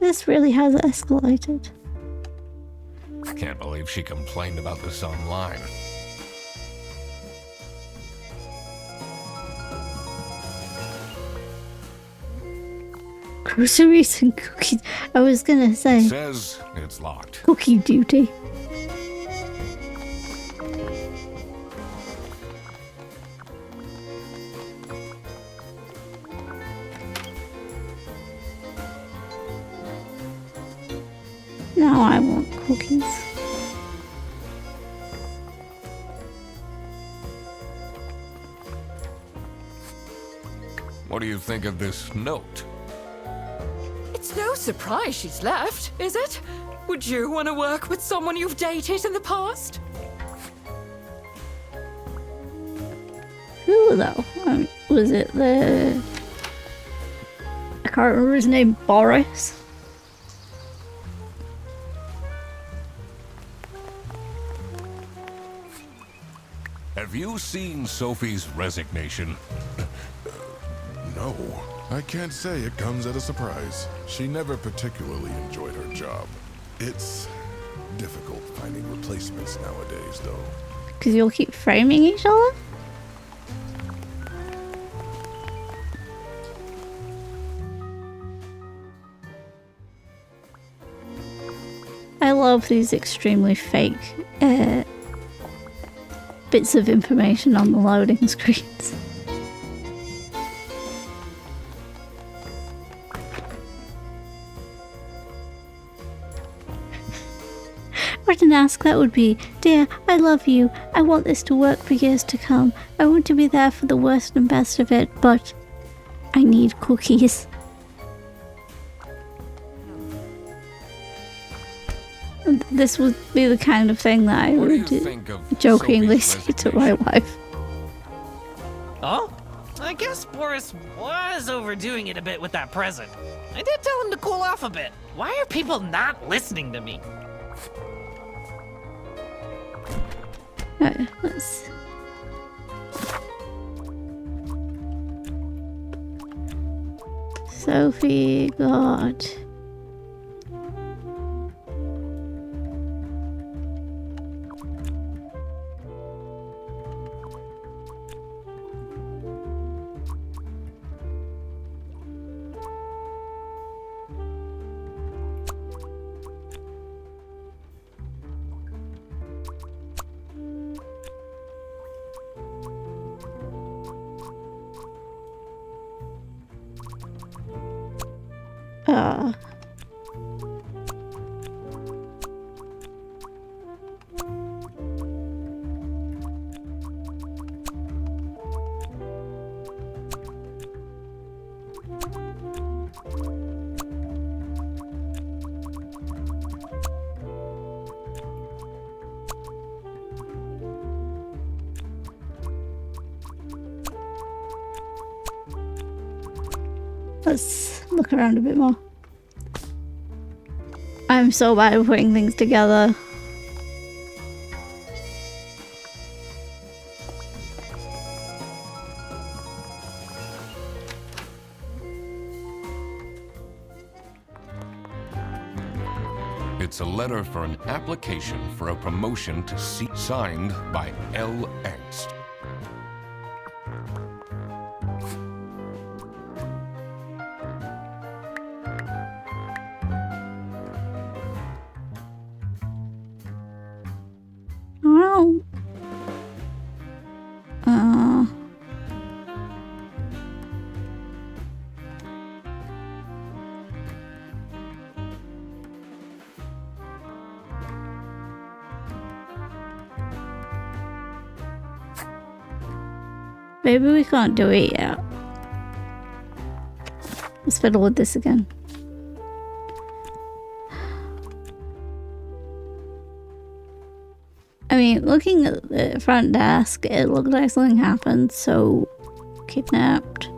This really has escalated. I can't believe she complained about this online. Groceries and cookies. I was gonna say Says it's locked. cookie duty. Now I want cookies. What do you think of this note? It's no surprise she's left, is it? Would you want to work with someone you've dated in the past? Who though? Was it the... I can't remember his name. Boris? Have you seen Sophie's resignation? No, I can't say it comes as a surprise. She never particularly enjoyed her job. It's difficult finding replacements nowadays, though. Because you'll keep framing each other? I love these extremely fake bits of information on the loading screens. What an ask that would be. Dear, I love you. I want this to work for years to come. I want to be there for the worst and best of it, but I need cookies. This would be the kind of thing that I What do you would think of jokingly Sophie's say to my resignation? wife. Oh? I guess Boris was overdoing it a bit with that present. I did tell him to cool off a bit. Why are people not listening to me? Right, let's... Sophie got... Let's look around a bit more. I'm so bad at putting things together. It's a letter for an application for a promotion to C, signed by LX. Well, maybe we can't do it yet. Let's fiddle with this again. I mean, looking at the front desk, it looked like something happened, so kidnapped.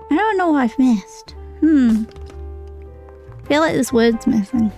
I don't know what I've missed. I feel like this word's missing.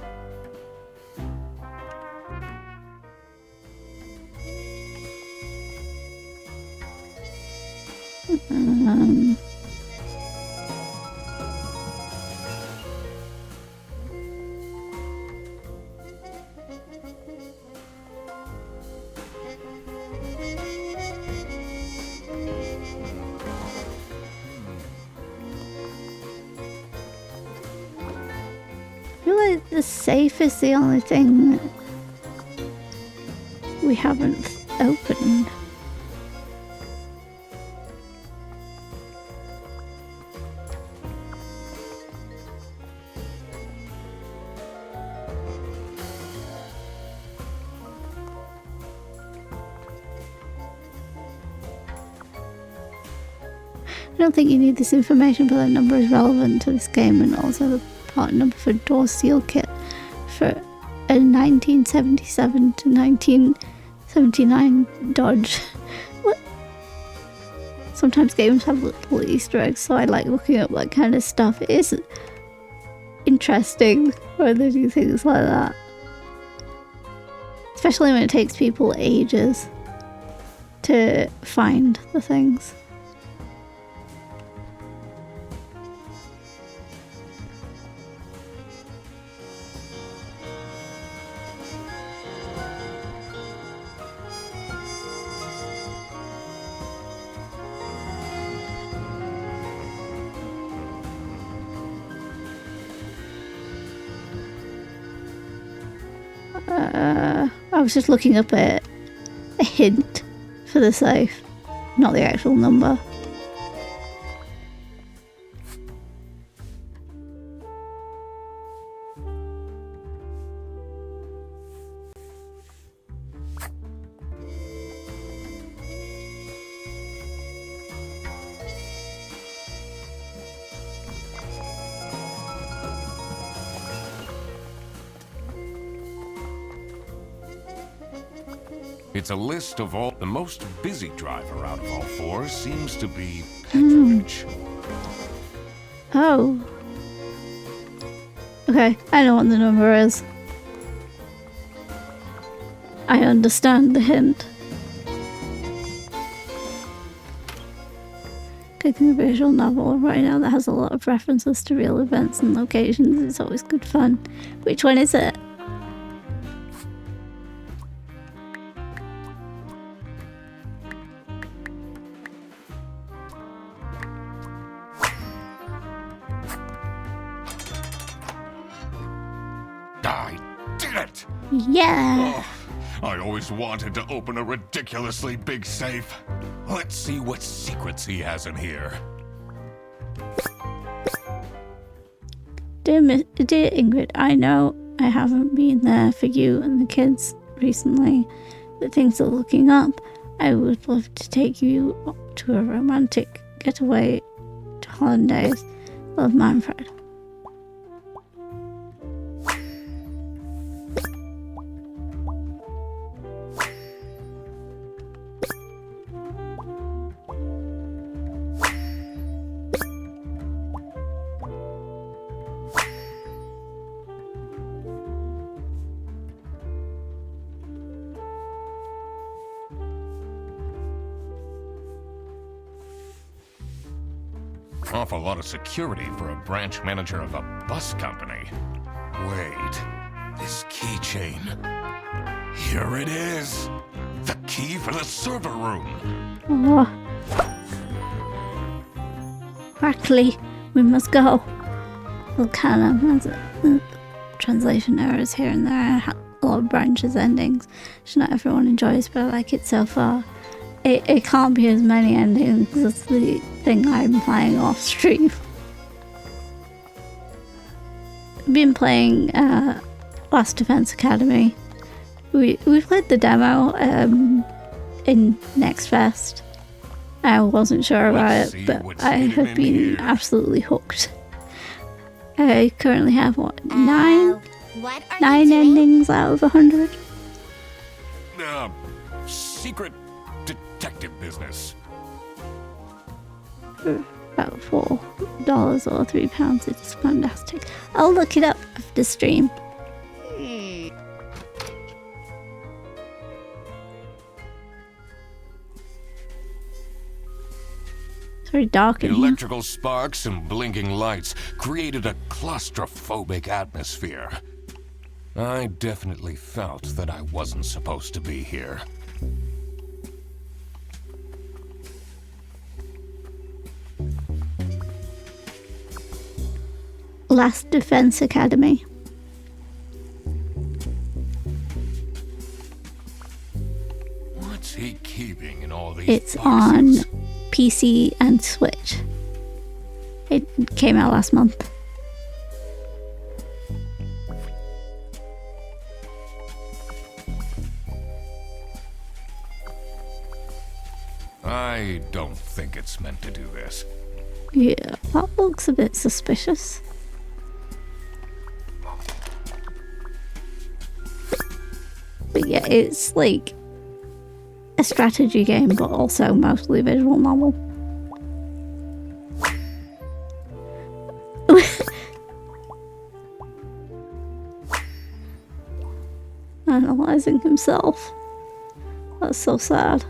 I feel like the safe is the only thing that we haven't opened. I don't think you need this information, but that number is relevant to this game, and also the part number for door seal kit for a 1977 to 1979 Dodge. What? Sometimes games have little Easter eggs, so I like looking up that kind of stuff. It is interesting when they do things like that, especially when it takes people ages to find the things. I was just looking up a hint for the safe, not the actual number. It's a list of all... The most busy driver out of all four seems to be Petrovich. Oh. Okay, I know what the number is. I understand the hint. Cooking a visual novel right now that has a lot of references to real events and locations. It's always good fun. Which one is it? I did it! Yeah! I always wanted to open a ridiculously big safe. Let's see what secrets he has in here. Dear Ingrid, I know I haven't been there for you and the kids recently, but things are looking up. I would love to take you to a romantic getaway to Hollandaise. Love, Manfred. Awful lot of security for a branch manager of a bus company. Wait, this keychain. Here it is. The key for the server room. Oh. Quickly, we must go. Well, kind of translation errors here and there. A lot of branches, endings. Which not everyone enjoys, but I like it so far. It can't be as many endings as the thing I'm playing off stream. I've been playing Last Defense Academy. We played the demo in Next Fest. I wasn't sure about it, but I have been absolutely hooked. I currently have nine endings out of 100. Secret detective business. For about $4 or £3, it's fantastic. I'll look it up after stream. It's very dark in here. Electrical sparks and blinking lights created a claustrophobic atmosphere. I definitely felt that I wasn't supposed to be here. Last Defense Academy. What's he keeping in all these It's boxes? on PC and Switch. It came out last month. I don't think it's meant to do this. Yeah, that looks a bit suspicious. But yeah, it's like a strategy game, but also mostly visual novel. Analyzing himself. That's so sad.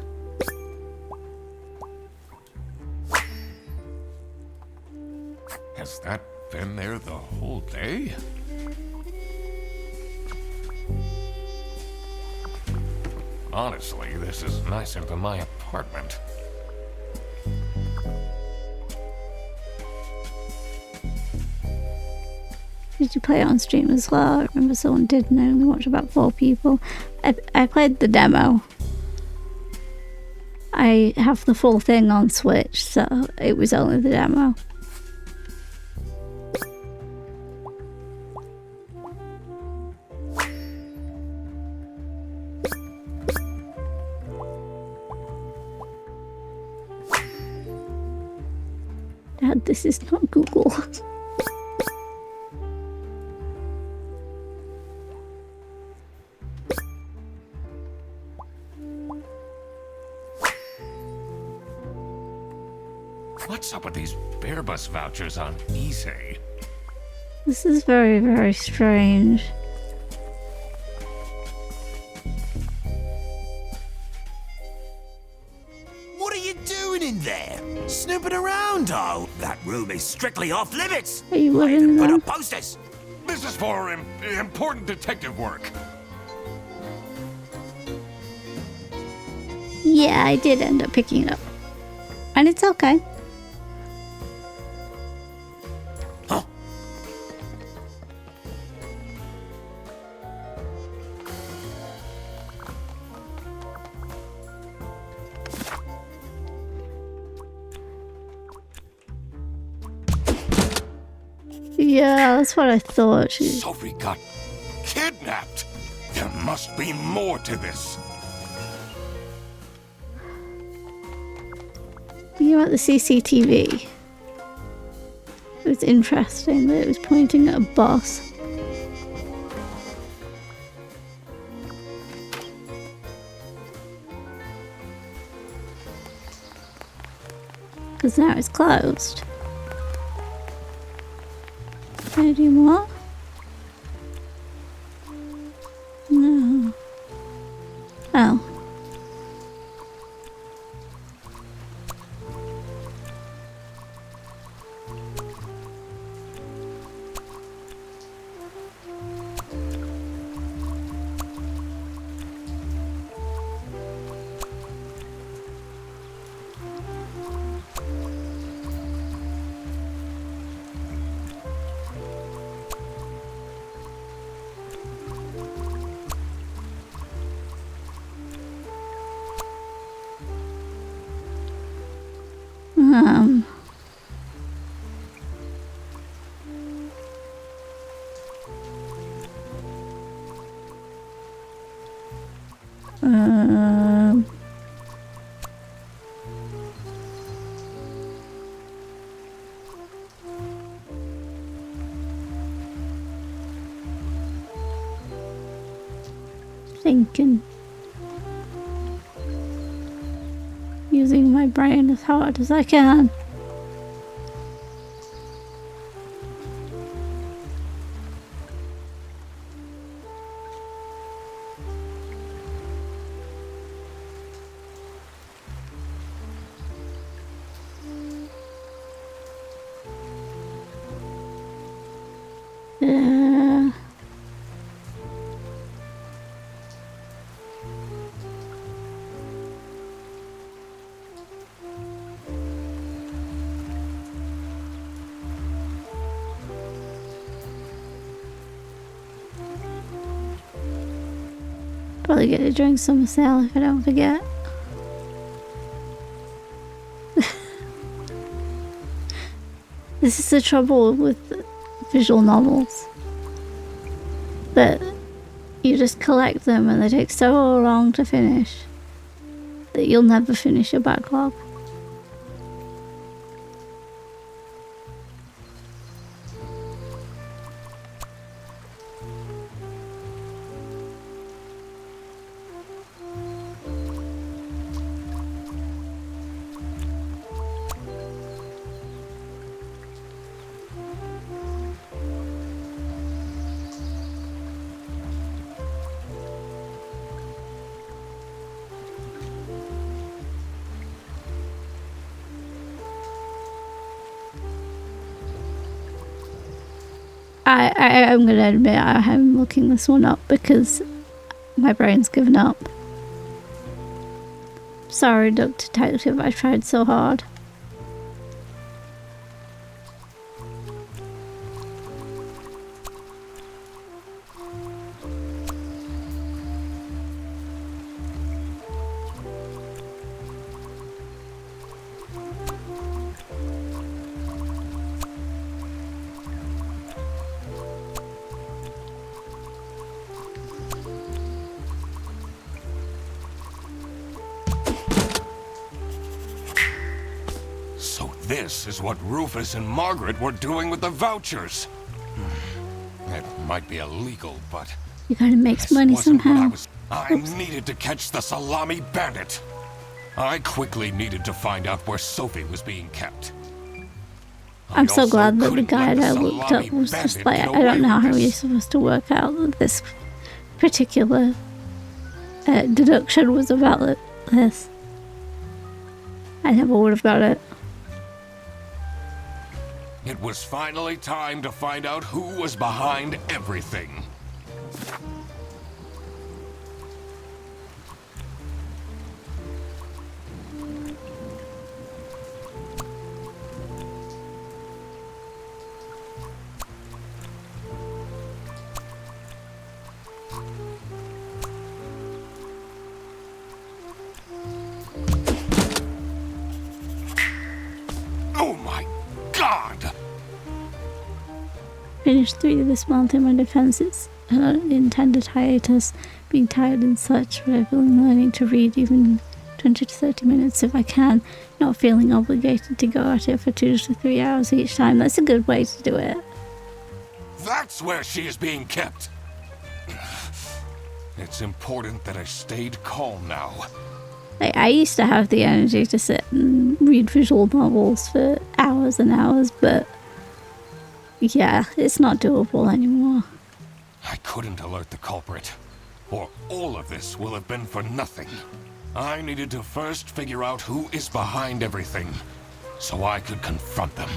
Has that been there the whole day? Honestly, this is nicer than my apartment. Did you play it on stream as well? I remember someone did and I only watched about 4 people. I played the demo. I have the full thing on Switch, so it was only the demo. Dad, this is not Google. What's up with these Bearbus vouchers on eBay? This is very, very strange. What are you doing in there? Snooping around? Oh, that room is strictly off limits. Are you I living even put there? up posters. This is for important detective work. Yeah, I did end up picking it up. And it's okay. Huh? Yeah, that's what I thought. Sophie got kidnapped. There must be more to this. You at the CCTV. It was interesting that it was pointing at a bus. Because now it's closed. Can I do more? No. Oh. Um. Um. Thinking. Using my brain as hard as I can. Uh, Probably get a drink summer sale if I don't forget. This is the trouble with visual novels. That you just collect them and they take so long to finish that you'll never finish your backlog. I'm gonna admit I'm looking this one up because my brain's given up. Sorry, Duck Detective, I tried so hard. This is what Rufus and Margaret were doing with the vouchers. It might be illegal, but You gotta make this money wasn't somehow. what I needed to catch the salami bandit. I quickly needed to find out where Sophie was being kept. I'm so glad that the guide I looked up was just like, I don't know how you're supposed to work out that this particular deduction was about this. I never would have got it. It was finally time to find out who was behind everything. Oh my God! Finished 3 this month in my defense. It's an intended hiatus. Being tired and such, but I've been learning to read even 20 to 30 minutes if I can. Not feeling obligated to go at it for 2 to 3 hours each time. That's a good way to do it. That's where she is being kept. It's important that I stayed calm now. Like, I used to have the energy to sit and read visual novels for hours and hours, but yeah, it's not doable anymore. I couldn't alert the culprit, or all of this will have been for nothing. I needed to first figure out who is behind everything, so I could confront them.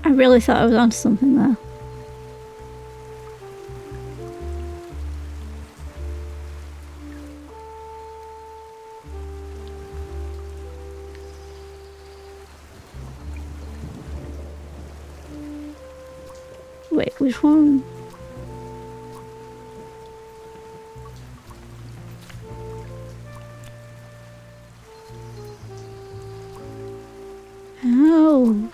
I really thought I was onto something there. Wait, which one? Oh.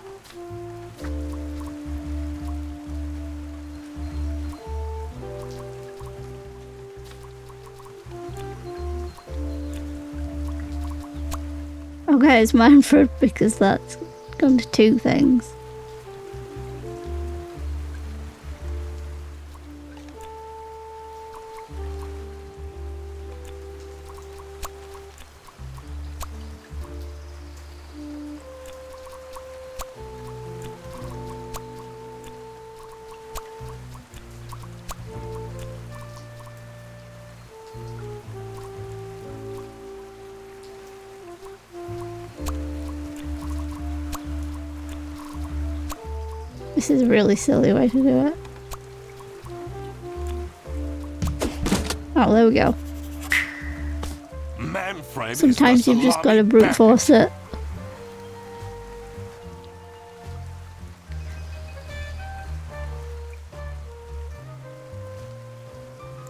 Okay, it's Manfred because that's gone to 2 things. This is a really silly way to do it. Oh, there we go. Manfred Sometimes you've just got to brute force it.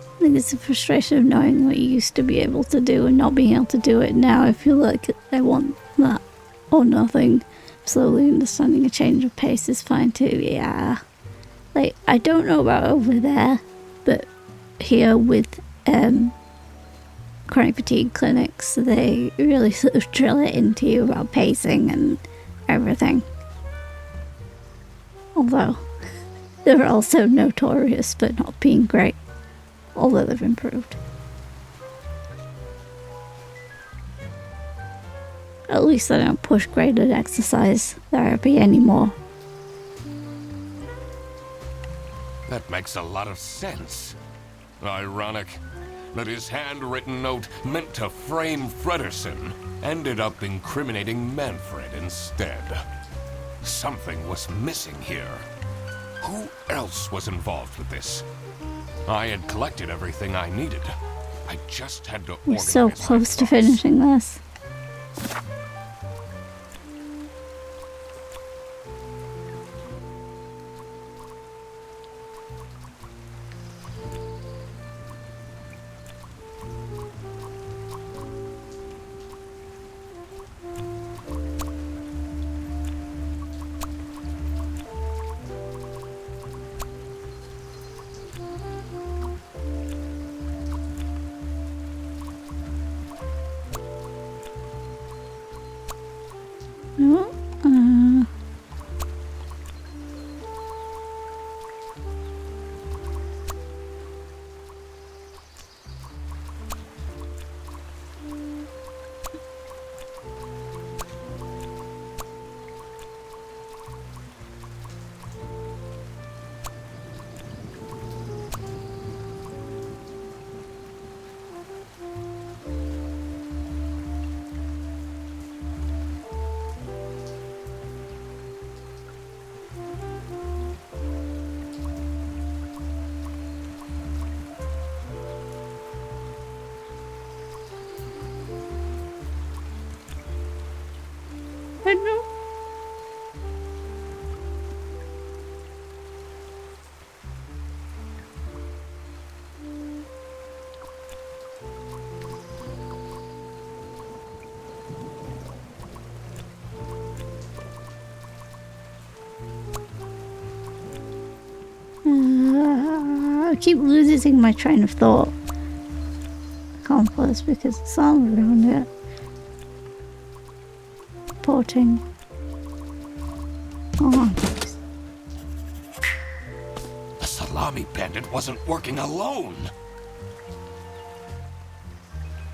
I think it's the frustration of knowing what you used to be able to do and not being able to do it now. I feel like I want that or nothing. Slowly understanding a change of pace is fine too, yeah. Like, I don't know about over there, but here with chronic fatigue clinics, they really sort of drill it into you about pacing and everything. Although, they're also notorious for not being great, although they've improved. At least I don't push graded exercise therapy anymore. That makes a lot of sense. Ironic that his handwritten note meant to frame Fredersen ended up incriminating Manfred instead. Something was missing here. Who else was involved with this? I had collected everything I needed. I just had to We're so organize my close to thoughts. finishing this. Oh, I know. I keep losing my train of thought. Accomplice because the song around it. Porting. Oh. The salami bandit wasn't working alone.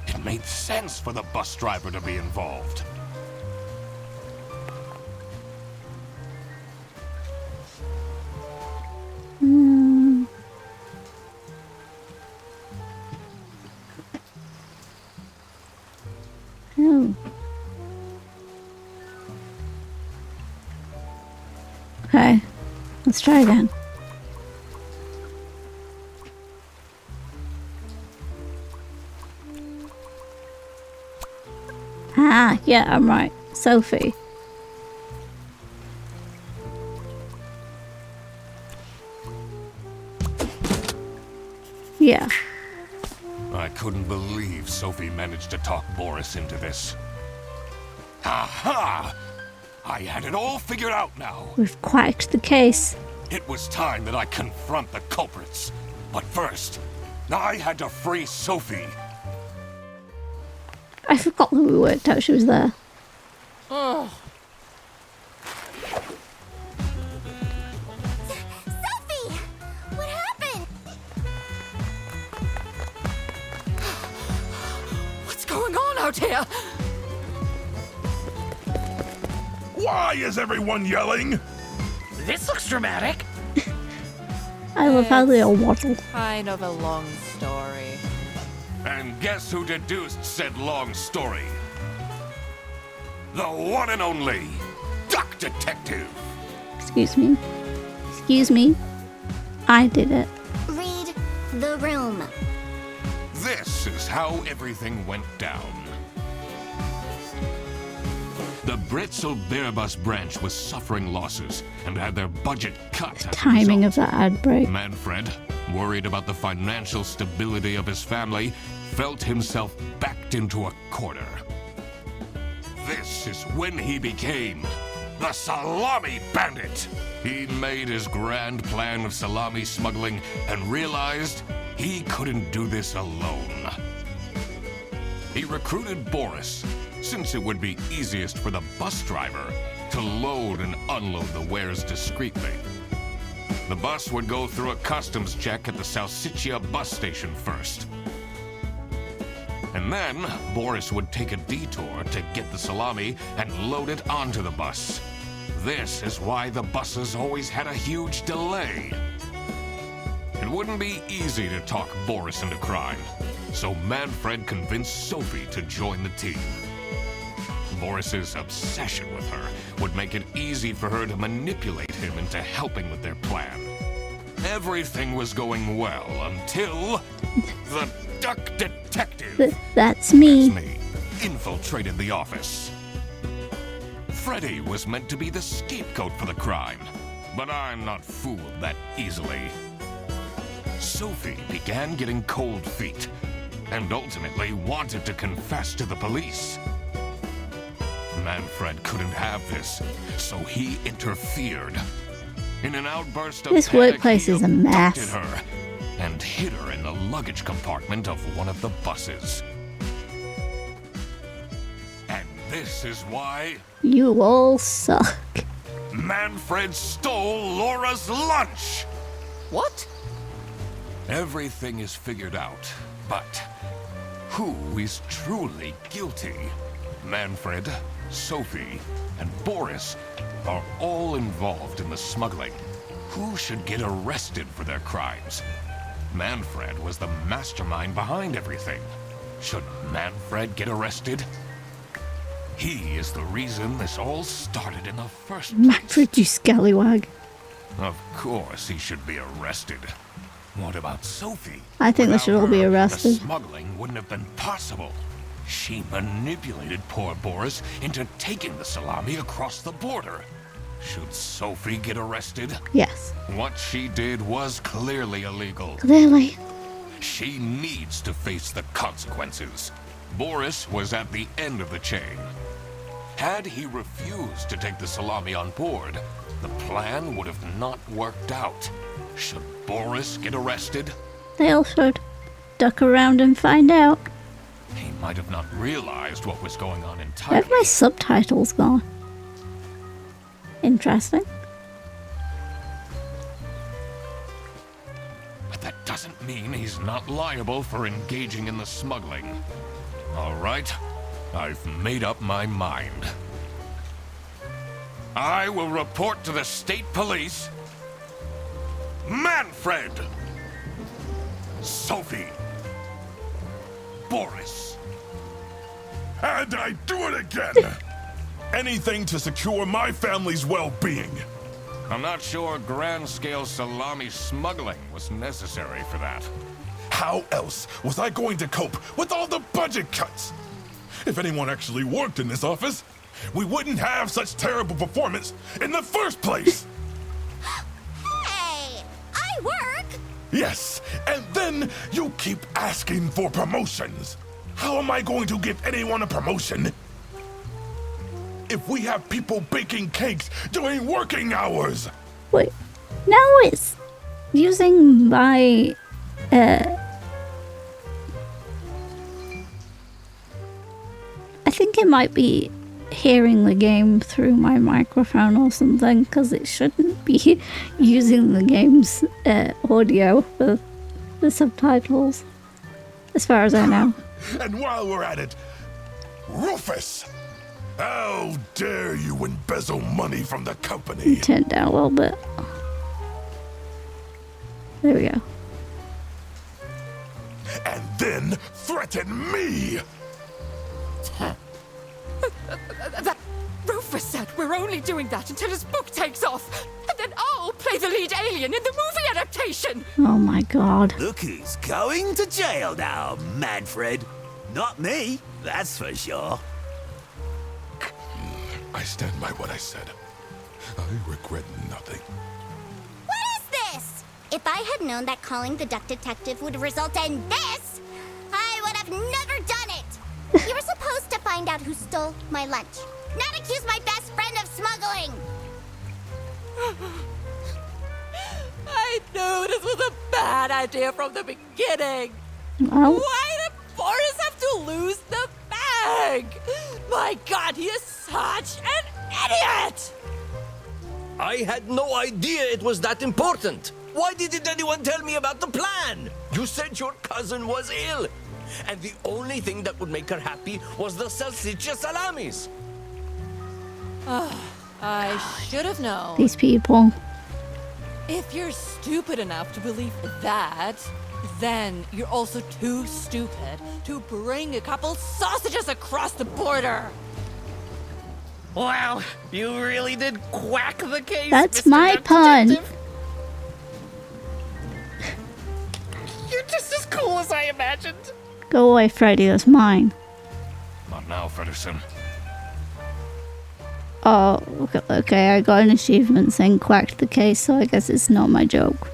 It made sense for the bus driver to be involved. Oh. Okay, let's try again. Ah, yeah, I'm right. Sophie. Yeah. I couldn't believe Sophie managed to talk Boris into this. Aha! I had it all figured out now. We've cracked the case. It was time that I confront the culprits. But first, I had to free Sophie. I forgot that we worked out she was there. Oh, Sophie! What happened? what's going on out here? Why is everyone yelling? This looks dramatic. I love how they all waddle. Kind of a long story. And guess who deduced said long story? The one and only Duck Detective. Excuse me. Excuse me. I did it. Read the room. This is how everything went down. The Britzel Beerbus branch was suffering losses and had their budget cut. as a Timing result. of that ad break. Manfred, worried about the financial stability of his family, felt himself backed into a corner. This is when he became the Salami Bandit. He made his grand plan of salami smuggling and realized he couldn't do this alone. He recruited Boris, since it would be easiest for the bus driver to load and unload the wares discreetly. The bus would go through a customs check at the Salsiccia bus station first. And then Boris would take a detour to get the salami and load it onto the bus. This is why the buses always had a huge delay. It wouldn't be easy to talk Boris into crime, so Manfred convinced Sophie to join the team. Boris's obsession with her would make it easy for her to manipulate him into helping with their plan. Everything was going well until the Duck Detective, That's me. infiltrated the office. Freddy was meant to be the scapegoat for the crime, but I'm not fooled that easily. Sophie began getting cold feet and ultimately wanted to confess to the police. Manfred couldn't have this, so he interfered. In an outburst of This panic, workplace he is a mess. abducted her and hid her in the luggage compartment of one of the buses. And This is why You all suck. Manfred stole Laura's lunch! What? Everything is figured out, but who is truly guilty? Manfred, Sophie, and Boris are all involved in the smuggling. Who should get arrested for their crimes? Manfred was the mastermind behind everything. Should Manfred get arrested? He is the reason this all started in the first place. Manfred, you scallywag. Of course he should be arrested. What about Sophie? I think they should all be Without her, arrested. The smuggling wouldn't have been possible. She manipulated poor Boris into taking the salami across the border. Should Sophie get arrested? Yes. What she did was clearly illegal. Clearly. She needs to face the consequences. Boris was at the end of the chain. Had he refused to take the salami on board, the plan would have not worked out. Should Boris get arrested? They all should. Duck around and find out. He might have not realized what was going on Where entirely. have my subtitles gone? Interesting. But that doesn't mean he's not liable for engaging in the smuggling. All right, I've made up my mind. I will report to the state police. Manfred! Sophie! Boris! And I do it again! Anything to secure my family's well-being. I'm not sure grand-scale salami smuggling was necessary for that. How else was I going to cope with all the budget cuts? If anyone actually worked in this office, we wouldn't have such terrible performance in the first place. Hey, I work. Yes, and then you keep asking for promotions. How am I going to give anyone a promotion if we have people baking cakes during working hours? Wait. Now it's using my I think it might be hearing the game through my microphone or something, because it shouldn't be using the game's audio for the subtitles, as far as I know. And while we're at it, Rufus! How dare you embezzle money from the company? Turn it down a little bit. There we go. And then threaten me! Rufus said we're only doing that until his book takes off. And then I'll play the lead alien in the movie adaptation. Oh my god. Look who's going to jail now, Manfred. Not me, that's for sure. I stand by what I said. I regret nothing. What is this? If I had known that calling the duck detective would result in this, I would have never done it. You were supposed to find out who stole my lunch, not accuse my best friend of smuggling. I knew this was a bad idea from the beginning. Well, Why did Boris have to lose the bag? My god, he is such an idiot! I had no idea it was that important. Why didn't anyone tell me about the plan? You said your cousin was ill, and the only thing that would make her happy was the salsiccia salamis. I should have known. these people. If you're stupid enough to believe that, then you're also too stupid to bring a couple sausages across the border. Wow, you really did quack the case. That's Mr. my Duck pun. Detective. You're just as cool as I imagined. Go away, Freddy, that's mine. Not now, Fredderson. Oh, okay, I got an achievement saying quacked the case, so I guess it's not my joke.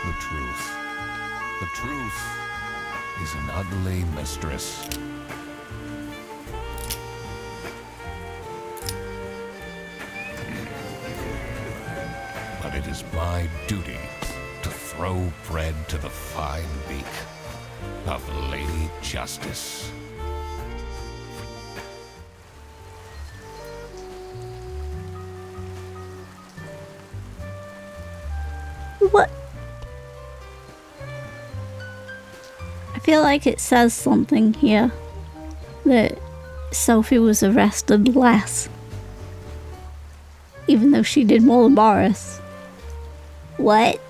The truth. The truth is an ugly mistress. But it is my duty to throw bread to the fine beak of Lady justice. What? I feel like it says something here that Sophie was arrested less, even though she did more than Boris. What?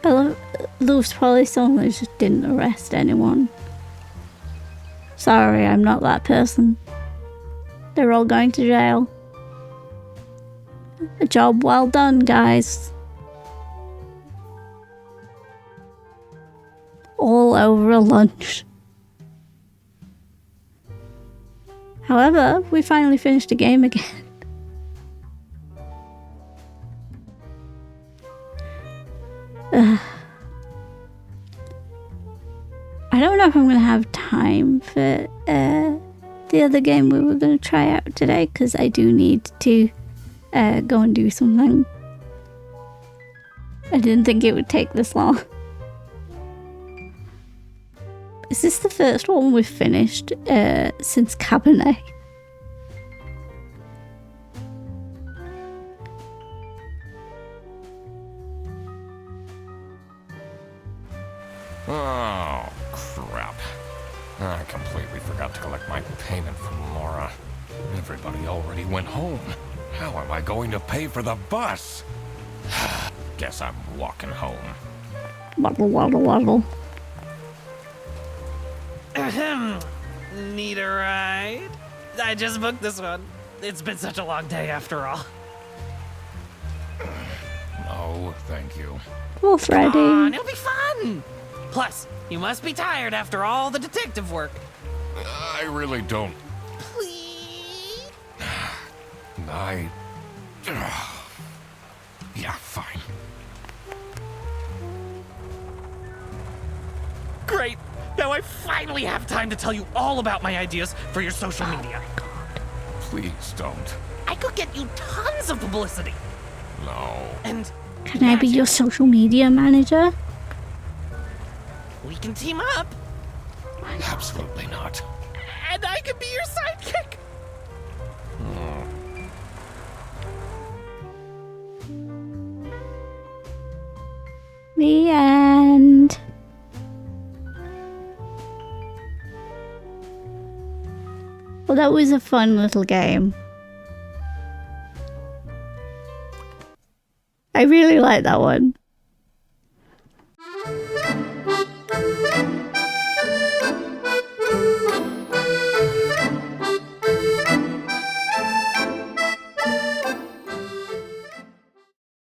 I love Louis probably someone who just didn't arrest anyone. Sorry, I'm not that person. They're all going to jail. A job well done, guys. All over a lunch. However, we finally finished the game again. I don't know if I'm going to have time for the other game we were going to try out today, because I do need to go and do something. I didn't think it would take this long. Is this the first one we've finished since Cabernet? Oh, crap. I completely forgot to collect my payment from Laura. Everybody already went home. How am I going to pay for the bus? Guess I'm walking home. Waddle, waddle, waddle. Ahem. Need a ride? I just booked this one. It's been such a long day after all. No, thank you. Oh, Friday. Come on, it'll be fun! Plus, you must be tired after all the detective work. I really don't. Please? Yeah, fine. Great! Now I finally have time to tell you all about my ideas for your social media. Please don't. I could get you tons of publicity. No. And Can I be your social media manager? we can team up. Absolutely not. And I can be your sidekick. The end. Well, that was a fun little game. I really like that one.